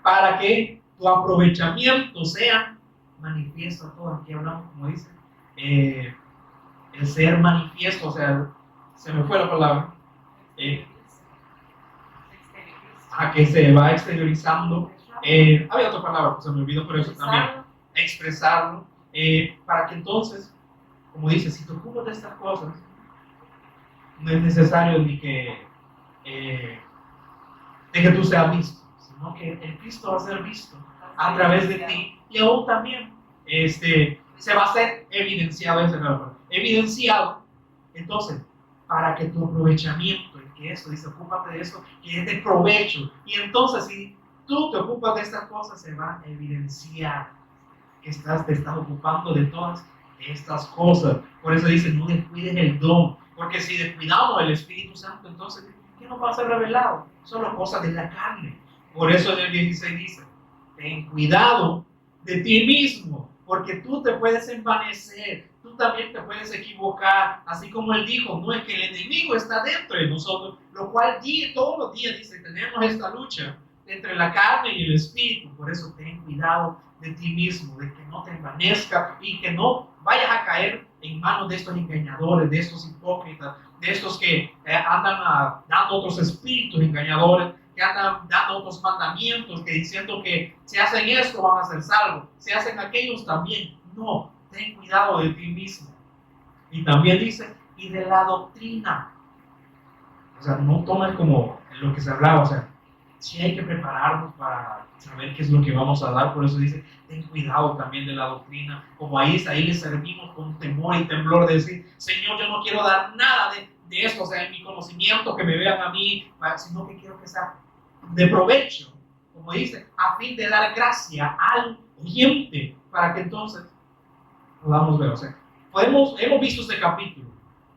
[SPEAKER 1] para que tu aprovechamiento sea manifiesto a todos. Aquí hablamos, como dice, el ser manifiesto, o sea, se me fue la palabra, a que se va exteriorizando. Había otra palabra, se me olvidó, pero eso también. Expresarlo, para que entonces, como dice, si te ocupas de estas cosas, no es necesario ni que, de que tú seas visto, sino que el Cristo va a ser visto a través de ti y aún también se va a ser evidenciado. Entonces, para que tu aprovechamiento, que eso dice, ocúpate de eso, que es de provecho, y entonces si tú te ocupas de estas cosas, se va a evidenciar que te estás ocupando de todas estas cosas. Por eso dice, no descuides el don, porque si descuidamos el Espíritu Santo, entonces, ¿qué nos va a ser revelado? Solo cosas de la carne. Por eso en el 16 dice, ten cuidado de ti mismo, porque tú te puedes envanecer, tú también te puedes equivocar, así como él dijo, no es que el enemigo está dentro de nosotros, lo cual todos los días dice, tenemos esta lucha entre la carne y el espíritu. Por eso ten cuidado de ti mismo, de que no te envanezca y que no vayas a caer en manos de estos engañadores, de estos hipócritas, de estos que andan dando otros espíritus engañadores, que andan dando otros mandamientos, que diciendo que si hacen esto van a ser salvos, si hacen aquellos también. No, ten cuidado de ti mismo. Y también dice, y de la doctrina. O sea, no tomes como lo que se hablaba, o sea, sí hay que prepararnos para saber qué es lo que vamos a dar. Por eso dice, ten cuidado también de la doctrina. Como ahí le servimos con temor y temblor de decir, Señor, yo no quiero dar nada de esto, o sea, en mi conocimiento, que me vean a mí, sino que quiero que sea de provecho, como dice, a fin de dar gracia al oyente, para que entonces podamos ver. O sea, hemos visto este capítulo,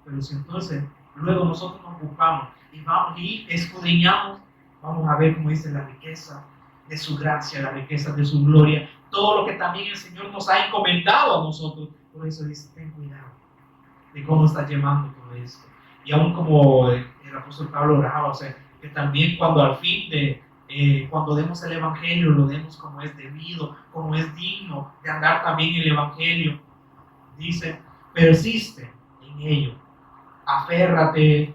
[SPEAKER 1] pero si entonces luego nosotros nos ocupamos y vamos y escudriñamos, vamos a ver, como dice, la riqueza de su gracia, la riqueza de su gloria, todo lo que también el Señor nos ha encomendado a nosotros. Por eso dice, ten cuidado de cómo está llevando todo esto. Y aún como el apóstol Pablo oraba, o sea, que también cuando al fin cuando demos el Evangelio, lo demos como es debido, como es digno de andar también el Evangelio. Dice, persiste en ello, aférrate,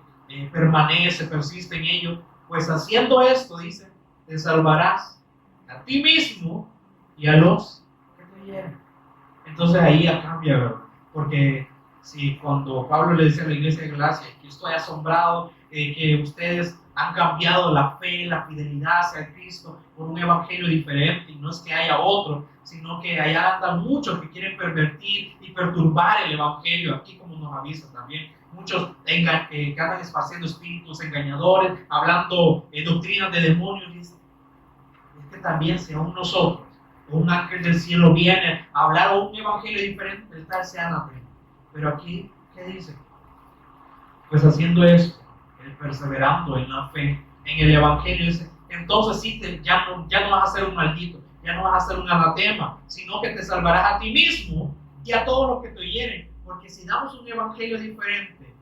[SPEAKER 1] permanece, persiste en ello, pues haciendo esto, dice, te salvarás a ti mismo y a los que te hieren. Entonces ahí cambia, ¿verdad? Porque si cuando Pablo le dice a la iglesia de Galacia que estoy asombrado, que ustedes han cambiado la fe, la fidelidad hacia Cristo por un evangelio diferente, y no es que haya otro, sino que allá andan muchos que quieren pervertir y perturbar el evangelio, aquí como nos avisa también, muchos que andan esparciendo espíritus engañadores, hablando doctrinas de demonios, y es que también si aún nosotros, un ángel del cielo viene a hablar un evangelio diferente, el tal sea anatema. Pero aquí, ¿qué dice? Pues haciendo esto, perseverando en la fe, en el evangelio, dice, entonces sí, ya no vas a ser un maldito, ya no vas a ser un anatema, sino que te salvarás a ti mismo y a todos los que te oyeren. Porque si damos un evangelio diferente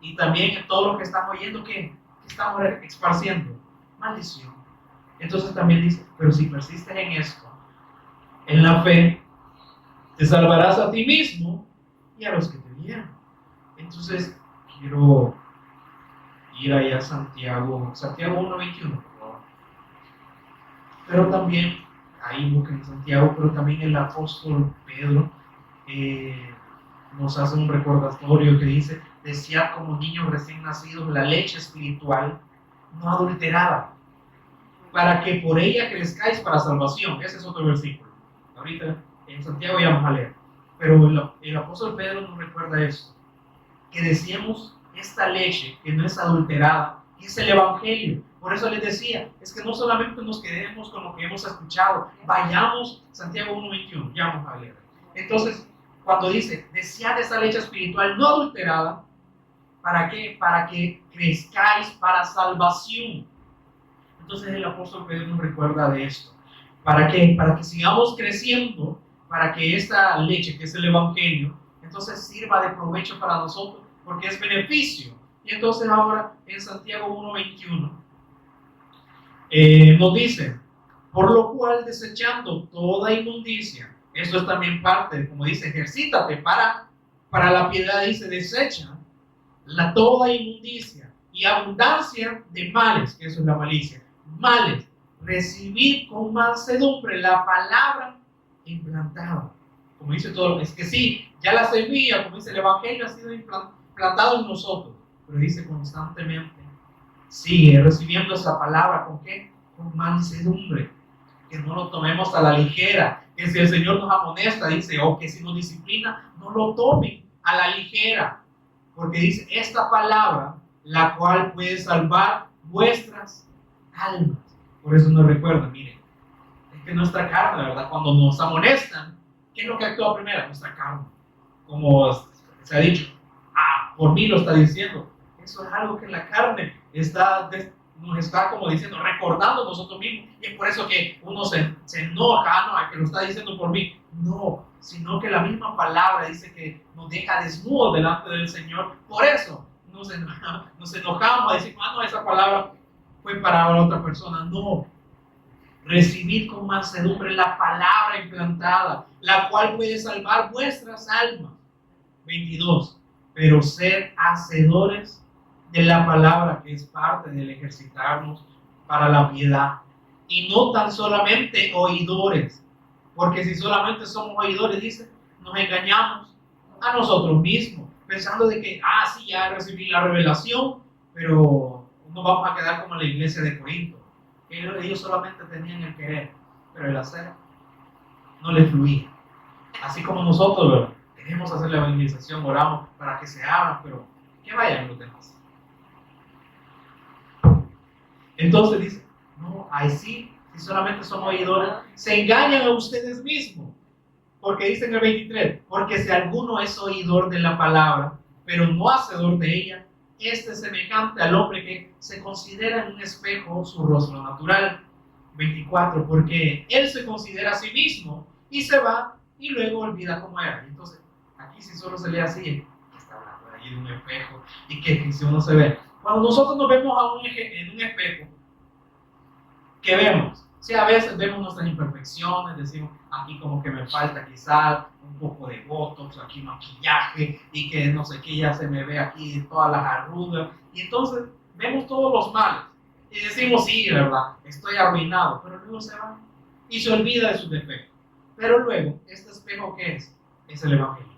[SPEAKER 1] y también en todo lo que estamos oyendo, ¿qué estamos esparciendo? Maldición. Entonces también dice, pero si persistes en esto, en la fe, te salvarás a ti mismo y a los que te vieran. Entonces, quiero ir allá a Santiago 1:21, por favor. Pero también, ahí busquen Santiago, pero también el apóstol Pedro nos hace un recordatorio que dice, desead como niños recién nacidos la leche espiritual no adulterada, para que por ella crezcáis para salvación. Ese es otro versículo. Ahorita en Santiago ya vamos a leer. Pero el apóstol Pedro nos recuerda esto, que deseemos esta leche que no es adulterada, que es el evangelio. Por eso les decía, es que no solamente nos quedemos con lo que hemos escuchado, vayamos, Santiago 1:21, ya vamos a leer. Entonces, cuando dice, desead esta leche espiritual no adulterada, ¿para qué? Para que crezcáis para salvación. Entonces el apóstol Pedro nos recuerda de esto. ¿Para qué? Para que sigamos creciendo, para que esta leche, que es el evangelio, entonces sirva de provecho para nosotros, porque es beneficio. Y entonces ahora en Santiago 1:21 nos dice, por lo cual desechando toda inmundicia, eso es también parte, como dice, ejercítate para la piedad, dice, desecha toda inmundicia y abundancia de males, que eso es la malicia, males, recibir con mansedumbre la palabra implantada. Como dice todo, es que sí, ya la semilla, como dice el evangelio, ha sido implantado en nosotros, pero dice constantemente, sigue recibiendo esa palabra, ¿con qué? Con mansedumbre, que no lo tomemos a la ligera, que si el Señor nos amonesta, dice, o que si nos disciplina, no lo tomen a la ligera, porque dice, esta palabra, la cual puede salvar vuestras almas. Por eso nos recuerda, miren, es que nuestra carne, ¿verdad? Cuando nos amonestan, ¿qué es lo que actúa primero? Nuestra carne. Como se ha dicho, por mí lo está diciendo. Eso es algo que la carne nos está como diciendo, recordando nosotros mismos. Y es por eso que uno se enoja, ¿no? A que lo está diciendo por mí. No, sino que la misma palabra dice que nos deja desnudos delante del Señor. Por eso nos enojamos a decir, no, esa palabra fue para otra persona. No. Recibid con mansedumbre la palabra implantada, la cual puede salvar vuestras almas. 22. Pero sed hacedores de la palabra, que es parte del ejercitarnos para la piedad, y no tan solamente oidores, porque si solamente somos oidores, dice, nos engañamos a nosotros mismos, pensando de que, sí, ya recibí la revelación, pero no vamos a quedar como la iglesia de Corinto, que ellos solamente tenían el querer, pero el hacer no les fluía. Así como nosotros, ¿verdad? Queremos hacer la evangelización, oramos para que se abran, pero que vayan los demás. Entonces dice, no, ahí sí, si solamente somos oidores, se engañan a ustedes mismos. Porque dice en el 23, porque si alguno es oidor de la palabra, pero no hacedor de ella, este es semejante al hombre que se considera en un espejo su rostro natural. 24, porque él se considera a sí mismo y se va y luego olvida cómo era. Entonces, aquí si solo se lee así, está hablando ahí de un espejo y que si uno se ve. Cuando nosotros nos vemos en un espejo, ¿qué vemos? Sí, a veces vemos nuestras imperfecciones, decimos, aquí como que me falta quizás un poco de botox, aquí maquillaje, y que no sé qué, ya se me ve aquí todas las arrugas, y entonces vemos todos los males, y decimos, sí, ¿verdad? Estoy arruinado, pero luego se va, y se olvida de sus defectos. Pero luego, ¿este espejo qué es? Es el Evangelio.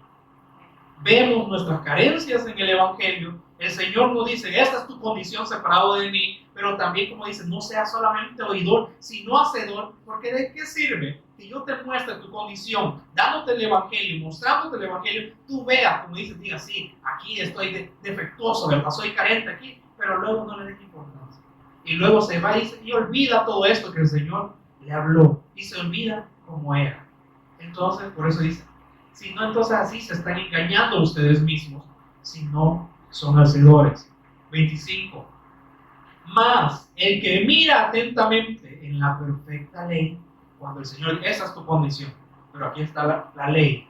[SPEAKER 1] Vemos nuestras carencias en el Evangelio. El Señor nos dice, esta es tu condición separado de mí, pero también como dice, no seas solamente oidor, sino hacedor, porque ¿de qué sirve que yo te muestre tu condición, dándote el Evangelio, mostrándote el Evangelio, tú veas, como dice, diga, sí, aquí estoy defectuoso, ¿verdad? Soy carente aquí, pero luego no le des importancia. Y luego se va y olvida todo esto que el Señor le habló, y se olvida cómo era. Entonces, por eso dice, si no, entonces así se están engañando ustedes mismos, si no son hacedores. 25. Mas el que mira atentamente en la perfecta ley, cuando el Señor, esa es tu condición, pero aquí está la ley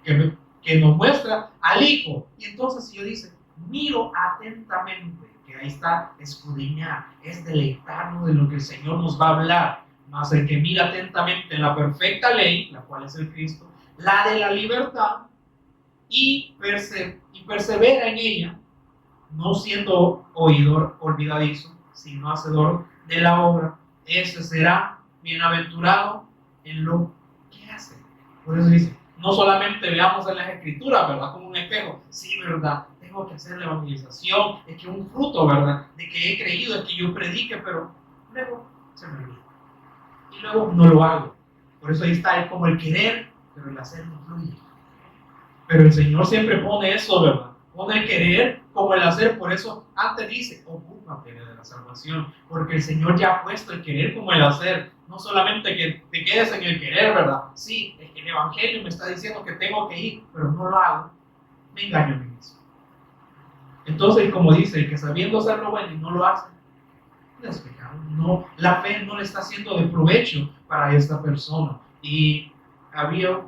[SPEAKER 1] que nos muestra al Hijo. Y entonces si yo dice, miro atentamente, que ahí está escudriñar, es deleitarnos de lo que el Señor nos va a hablar. Mas el que mira atentamente en la perfecta ley, la cual es el Cristo, la de la libertad, y persevera en ella, no siendo oidor olvidadizo, sino hacedor de la obra, ese será bienaventurado en lo que hace. Por eso dice, no solamente veamos en las escrituras, ¿verdad? Como un espejo, sí, ¿verdad? Tengo que hacer la evangelización, es que un fruto, ¿verdad? De que he creído, es que yo predique, pero luego se me olvida. Y luego no lo hago. Por eso ahí está como el querer, pero el hacer no fluye. Pero el Señor siempre pone eso, ¿verdad? Pone el querer como el hacer. Por eso antes dice, ocúpate de la salvación. Porque el Señor ya ha puesto el querer como el hacer. No solamente que te quedes en el querer, ¿verdad? Sí, es que el Evangelio me está diciendo que tengo que ir, pero no lo hago. Me engaño a mí mismo. Entonces, como dice, el que sabiendo hacer lo bueno y no lo hace, es pecado. No, la fe no le está haciendo de provecho para esta persona. Y había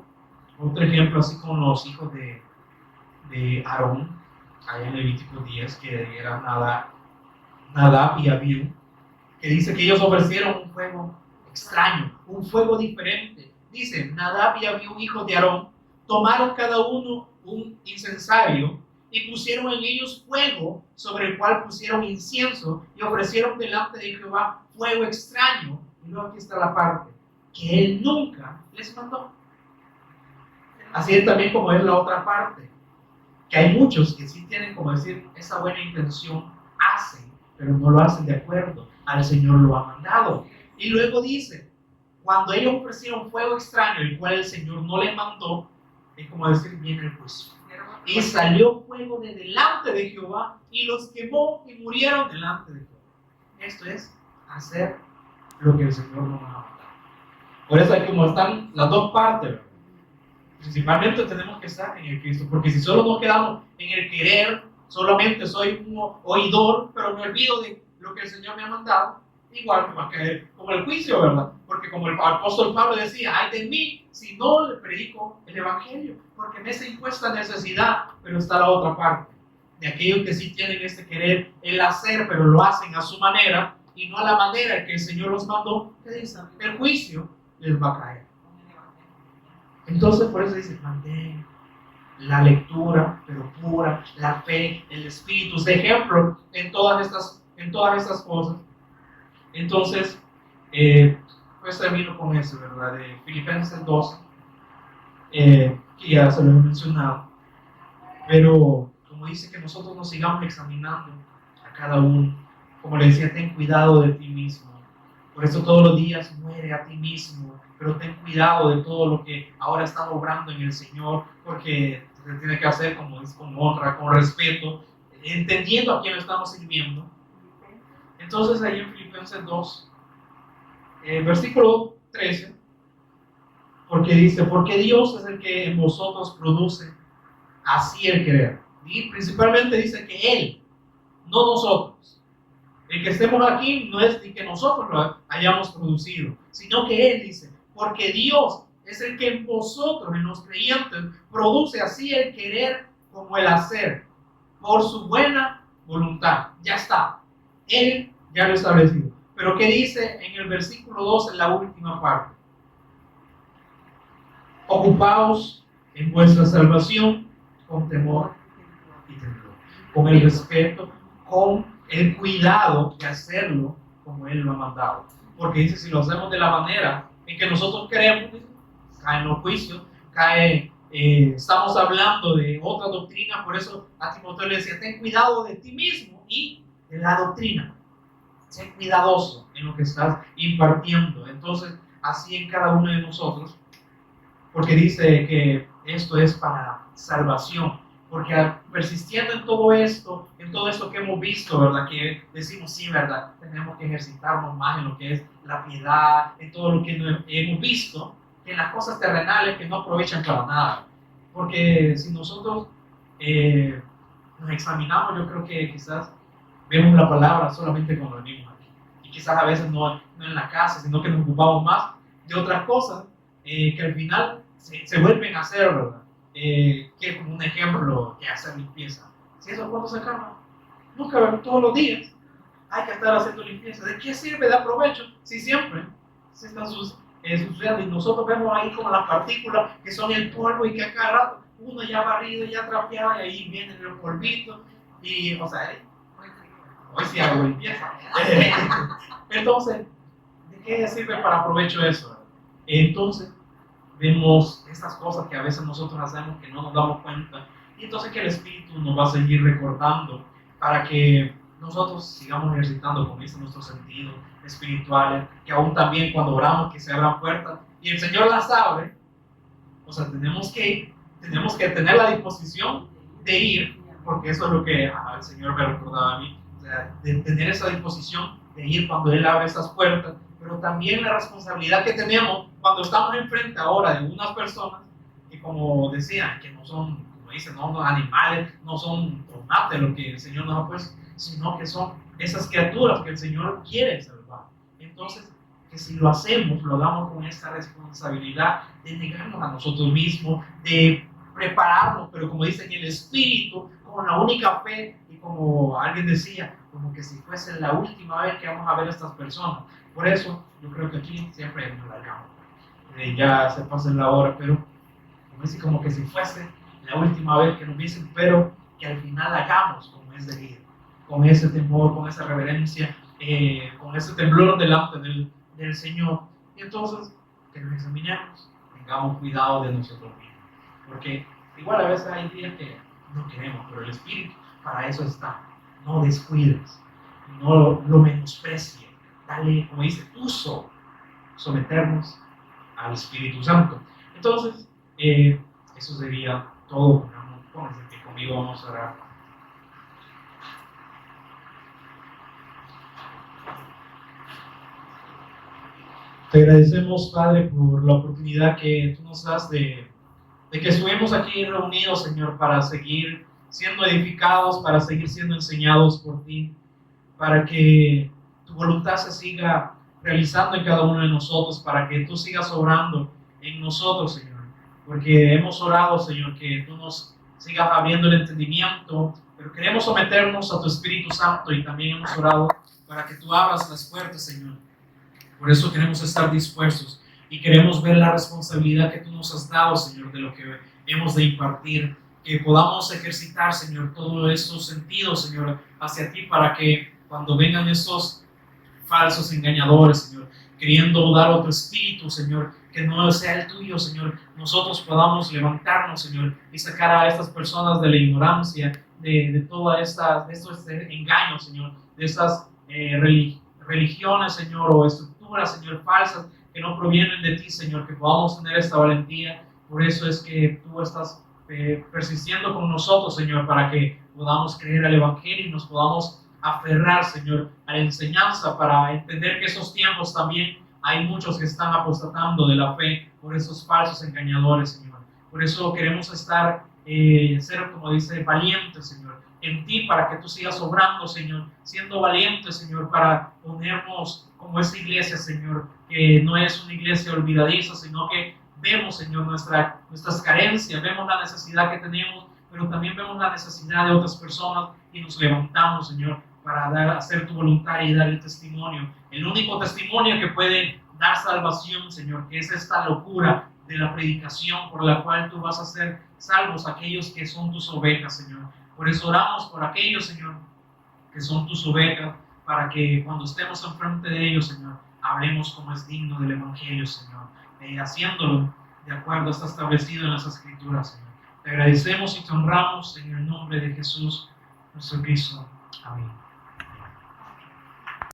[SPEAKER 1] otro ejemplo así con los hijos de Aarón, allá en Levítico 10, que eran Nadab y Abiú, que dice que ellos ofrecieron un fuego extraño, un fuego diferente. Dice, Nadab y Abiú, hijos de Aarón, tomaron cada uno un incensario y pusieron en ellos fuego, sobre el cual pusieron incienso y ofrecieron delante de Jehová fuego extraño. Y luego aquí está la parte, que él nunca les mandó. Así es también como es la otra parte, que hay muchos que sí tienen, como decir, esa buena intención, hacen, pero no lo hacen de acuerdo al Señor lo ha mandado. Y luego dice, cuando ellos ofrecieron fuego extraño, el cual el Señor no les mandó, es como decir, viene el juicio. Y salió fuego de delante de Jehová y los quemó y murieron delante de Jehová. Esto es hacer lo que el Señor no nos ha mandado. Por eso aquí como están las dos partes, ¿verdad? Principalmente tenemos que estar en el Cristo, porque si solo nos quedamos en el querer, solamente soy un oidor, pero me olvido de lo que el Señor me ha mandado, igual que va a caer como el juicio, ¿verdad? Porque como el apóstol Pablo decía, ay de mí si no le predico el Evangelio, porque me es impuesta necesidad, pero está la otra parte, de aquellos que sí tienen este querer, el hacer, pero lo hacen a su manera, y no a la manera que el Señor los mandó, que dicen, el juicio les va a caer. Entonces por eso dice, mantén la lectura, pero pura, la fe, el Espíritu, de ejemplo en todas estas cosas. Entonces, Pues termino con eso, ¿verdad? De Filipenses 2, que ya se lo he mencionado, pero como dice que nosotros nos sigamos examinando a cada uno, como le decía, ten cuidado de ti mismo. Por eso todos los días muere a ti mismo, pero ten cuidado de todo lo que ahora está obrando en el Señor, porque se tiene que hacer como es, con honra, con respeto, entendiendo a quién lo estamos sirviendo. Entonces ahí en Filipenses 2, versículo 13, porque dice, porque Dios es el que en vosotros produce así el querer. Y principalmente dice que Él, no nosotros. El que estemos aquí no es ni que nosotros lo hayamos producido, sino que Él dice, porque Dios es el que en vosotros, en los creyentes, produce así el querer como el hacer, por su buena voluntad. Ya está. Él ya lo ha establecido. Pero ¿qué dice en el versículo 2, en la última parte? Ocupaos en vuestra salvación con temor y temblor, con el respeto, con el cuidado de hacerlo como Él lo ha mandado. Porque dice, si lo hacemos de la manera en que nosotros queremos, caen los juicios, estamos hablando de otra doctrina. Por eso a Timoteo le decía, ten cuidado de ti mismo y de la doctrina. Sé cuidadoso en lo que estás impartiendo. Entonces, así en cada uno de nosotros, porque dice que esto es para salvación, porque persistiendo en todo esto que hemos visto, ¿verdad? Que decimos, sí, ¿verdad? Tenemos que ejercitarnos más en lo que es la piedad, en todo lo que hemos visto, que en las cosas terrenales que no aprovechan para nada. Porque si nosotros nos examinamos, yo creo que quizás vemos la palabra solamente cuando venimos aquí. Y quizás a veces no en la casa, sino que nos ocupamos más de otras cosas que al final se vuelven a hacer, ¿verdad? Que como un ejemplo, que hacer limpieza. Si eso cuando se acaba, nunca, todos los días hay que estar haciendo limpieza. ¿De qué sirve? De provecho si siempre se están sucediendo y nosotros vemos ahí como las partículas que son el polvo y que a cada rato uno ya barrido, ya trapeado y ahí viene el polvito y, o sea, hoy sí hago limpieza. Entonces, ¿de qué sirve para provecho eso? Entonces, vemos estas cosas que a veces nosotros hacemos que no nos damos cuenta y entonces que el Espíritu nos va a seguir recordando para que nosotros sigamos ejercitando, como dice, nuestros sentidos espirituales, que aún también cuando oramos que se abran puertas y el Señor las abre. O sea, tenemos que tener la disposición de ir, porque eso es lo que el Señor me recordaba a mí, o sea, de tener esa disposición de ir cuando Él abre esas puertas, pero también la responsabilidad que tenemos cuando estamos enfrente ahora de unas personas que, como decían, que no son, como dicen, no son animales, no son tomates lo que el Señor nos ha puesto, sino que son esas criaturas que el Señor quiere salvar. Entonces, que si lo hacemos, lo hagamos con esta responsabilidad de negarnos a nosotros mismos, de prepararnos, pero como dicen, el Espíritu, con la única fe, y como alguien decía, como que si fuese la última vez que vamos a ver a estas personas. Por eso, yo creo que aquí siempre nos largamos. Ya se pasa la hora, pero como dice, como que si fuese la última vez que nos dicen, pero que al final hagamos como es debido, con ese temor, con esa reverencia, con ese temblor delante del Señor. Y entonces, que nos examinemos, tengamos cuidado de nosotros mismos. Porque igual a veces hay días que no queremos, pero el Espíritu para eso está. No descuides, no lo menosprecies. Dale, como dice, uso, someternos al Espíritu Santo. Entonces, eso sería todo. Pónganse que conmigo vamos a orar. Te agradecemos, Padre, por la oportunidad que tú nos das de que estuvimos aquí reunidos, Señor, para seguir siendo edificados, para seguir siendo enseñados por ti, para que tu voluntad se siga realizando en cada uno de nosotros, para que tú sigas obrando en nosotros, Señor. Porque hemos orado, Señor, que tú nos sigas abriendo el entendimiento, pero queremos someternos a tu Espíritu Santo y también hemos orado para que tú abras las puertas, Señor. Por eso queremos estar dispuestos y queremos ver la responsabilidad que tú nos has dado, Señor, de lo que hemos de impartir, que podamos ejercitar, Señor, todos esos sentidos, Señor, hacia ti, para que cuando vengan esos falsos engañadores, Señor, queriendo dar otro espíritu, Señor, que no sea el tuyo, Señor, nosotros podamos levantarnos, Señor, y sacar a estas personas de la ignorancia, de todas de estos engaños, Señor, de estas religiones, Señor, o estructuras, Señor, falsas, que no provienen de ti, Señor, que podamos tener esta valentía. Por eso es que tú estás persistiendo con nosotros, Señor, para que podamos creer al Evangelio y nos podamos aferrar, Señor, a la enseñanza, para entender que esos tiempos también hay muchos que están apostatando de la fe por esos falsos engañadores, Señor. Por eso queremos estar, ser, como dice, valientes, Señor, en ti, para que tú sigas obrando, Señor, siendo valientes, Señor, para ponernos como esta iglesia, Señor, que no es una iglesia olvidadiza, sino que vemos, Señor, nuestras carencias, vemos la necesidad que tenemos, pero también vemos la necesidad de otras personas y nos levantamos, Señor, para hacer tu voluntad y dar el testimonio, el único testimonio que puede dar salvación, Señor, que es esta locura de la predicación por la cual tú vas a hacer salvos a aquellos que son tus ovejas, Señor. Por eso oramos por aquellos, Señor, que son tus ovejas, para que cuando estemos enfrente de ellos, Señor, hablemos como es digno del Evangelio, Señor, haciéndolo de acuerdo a está establecido en las Escrituras, Señor. Te agradecemos y te honramos en el nombre de Jesús, nuestro Cristo. Amén.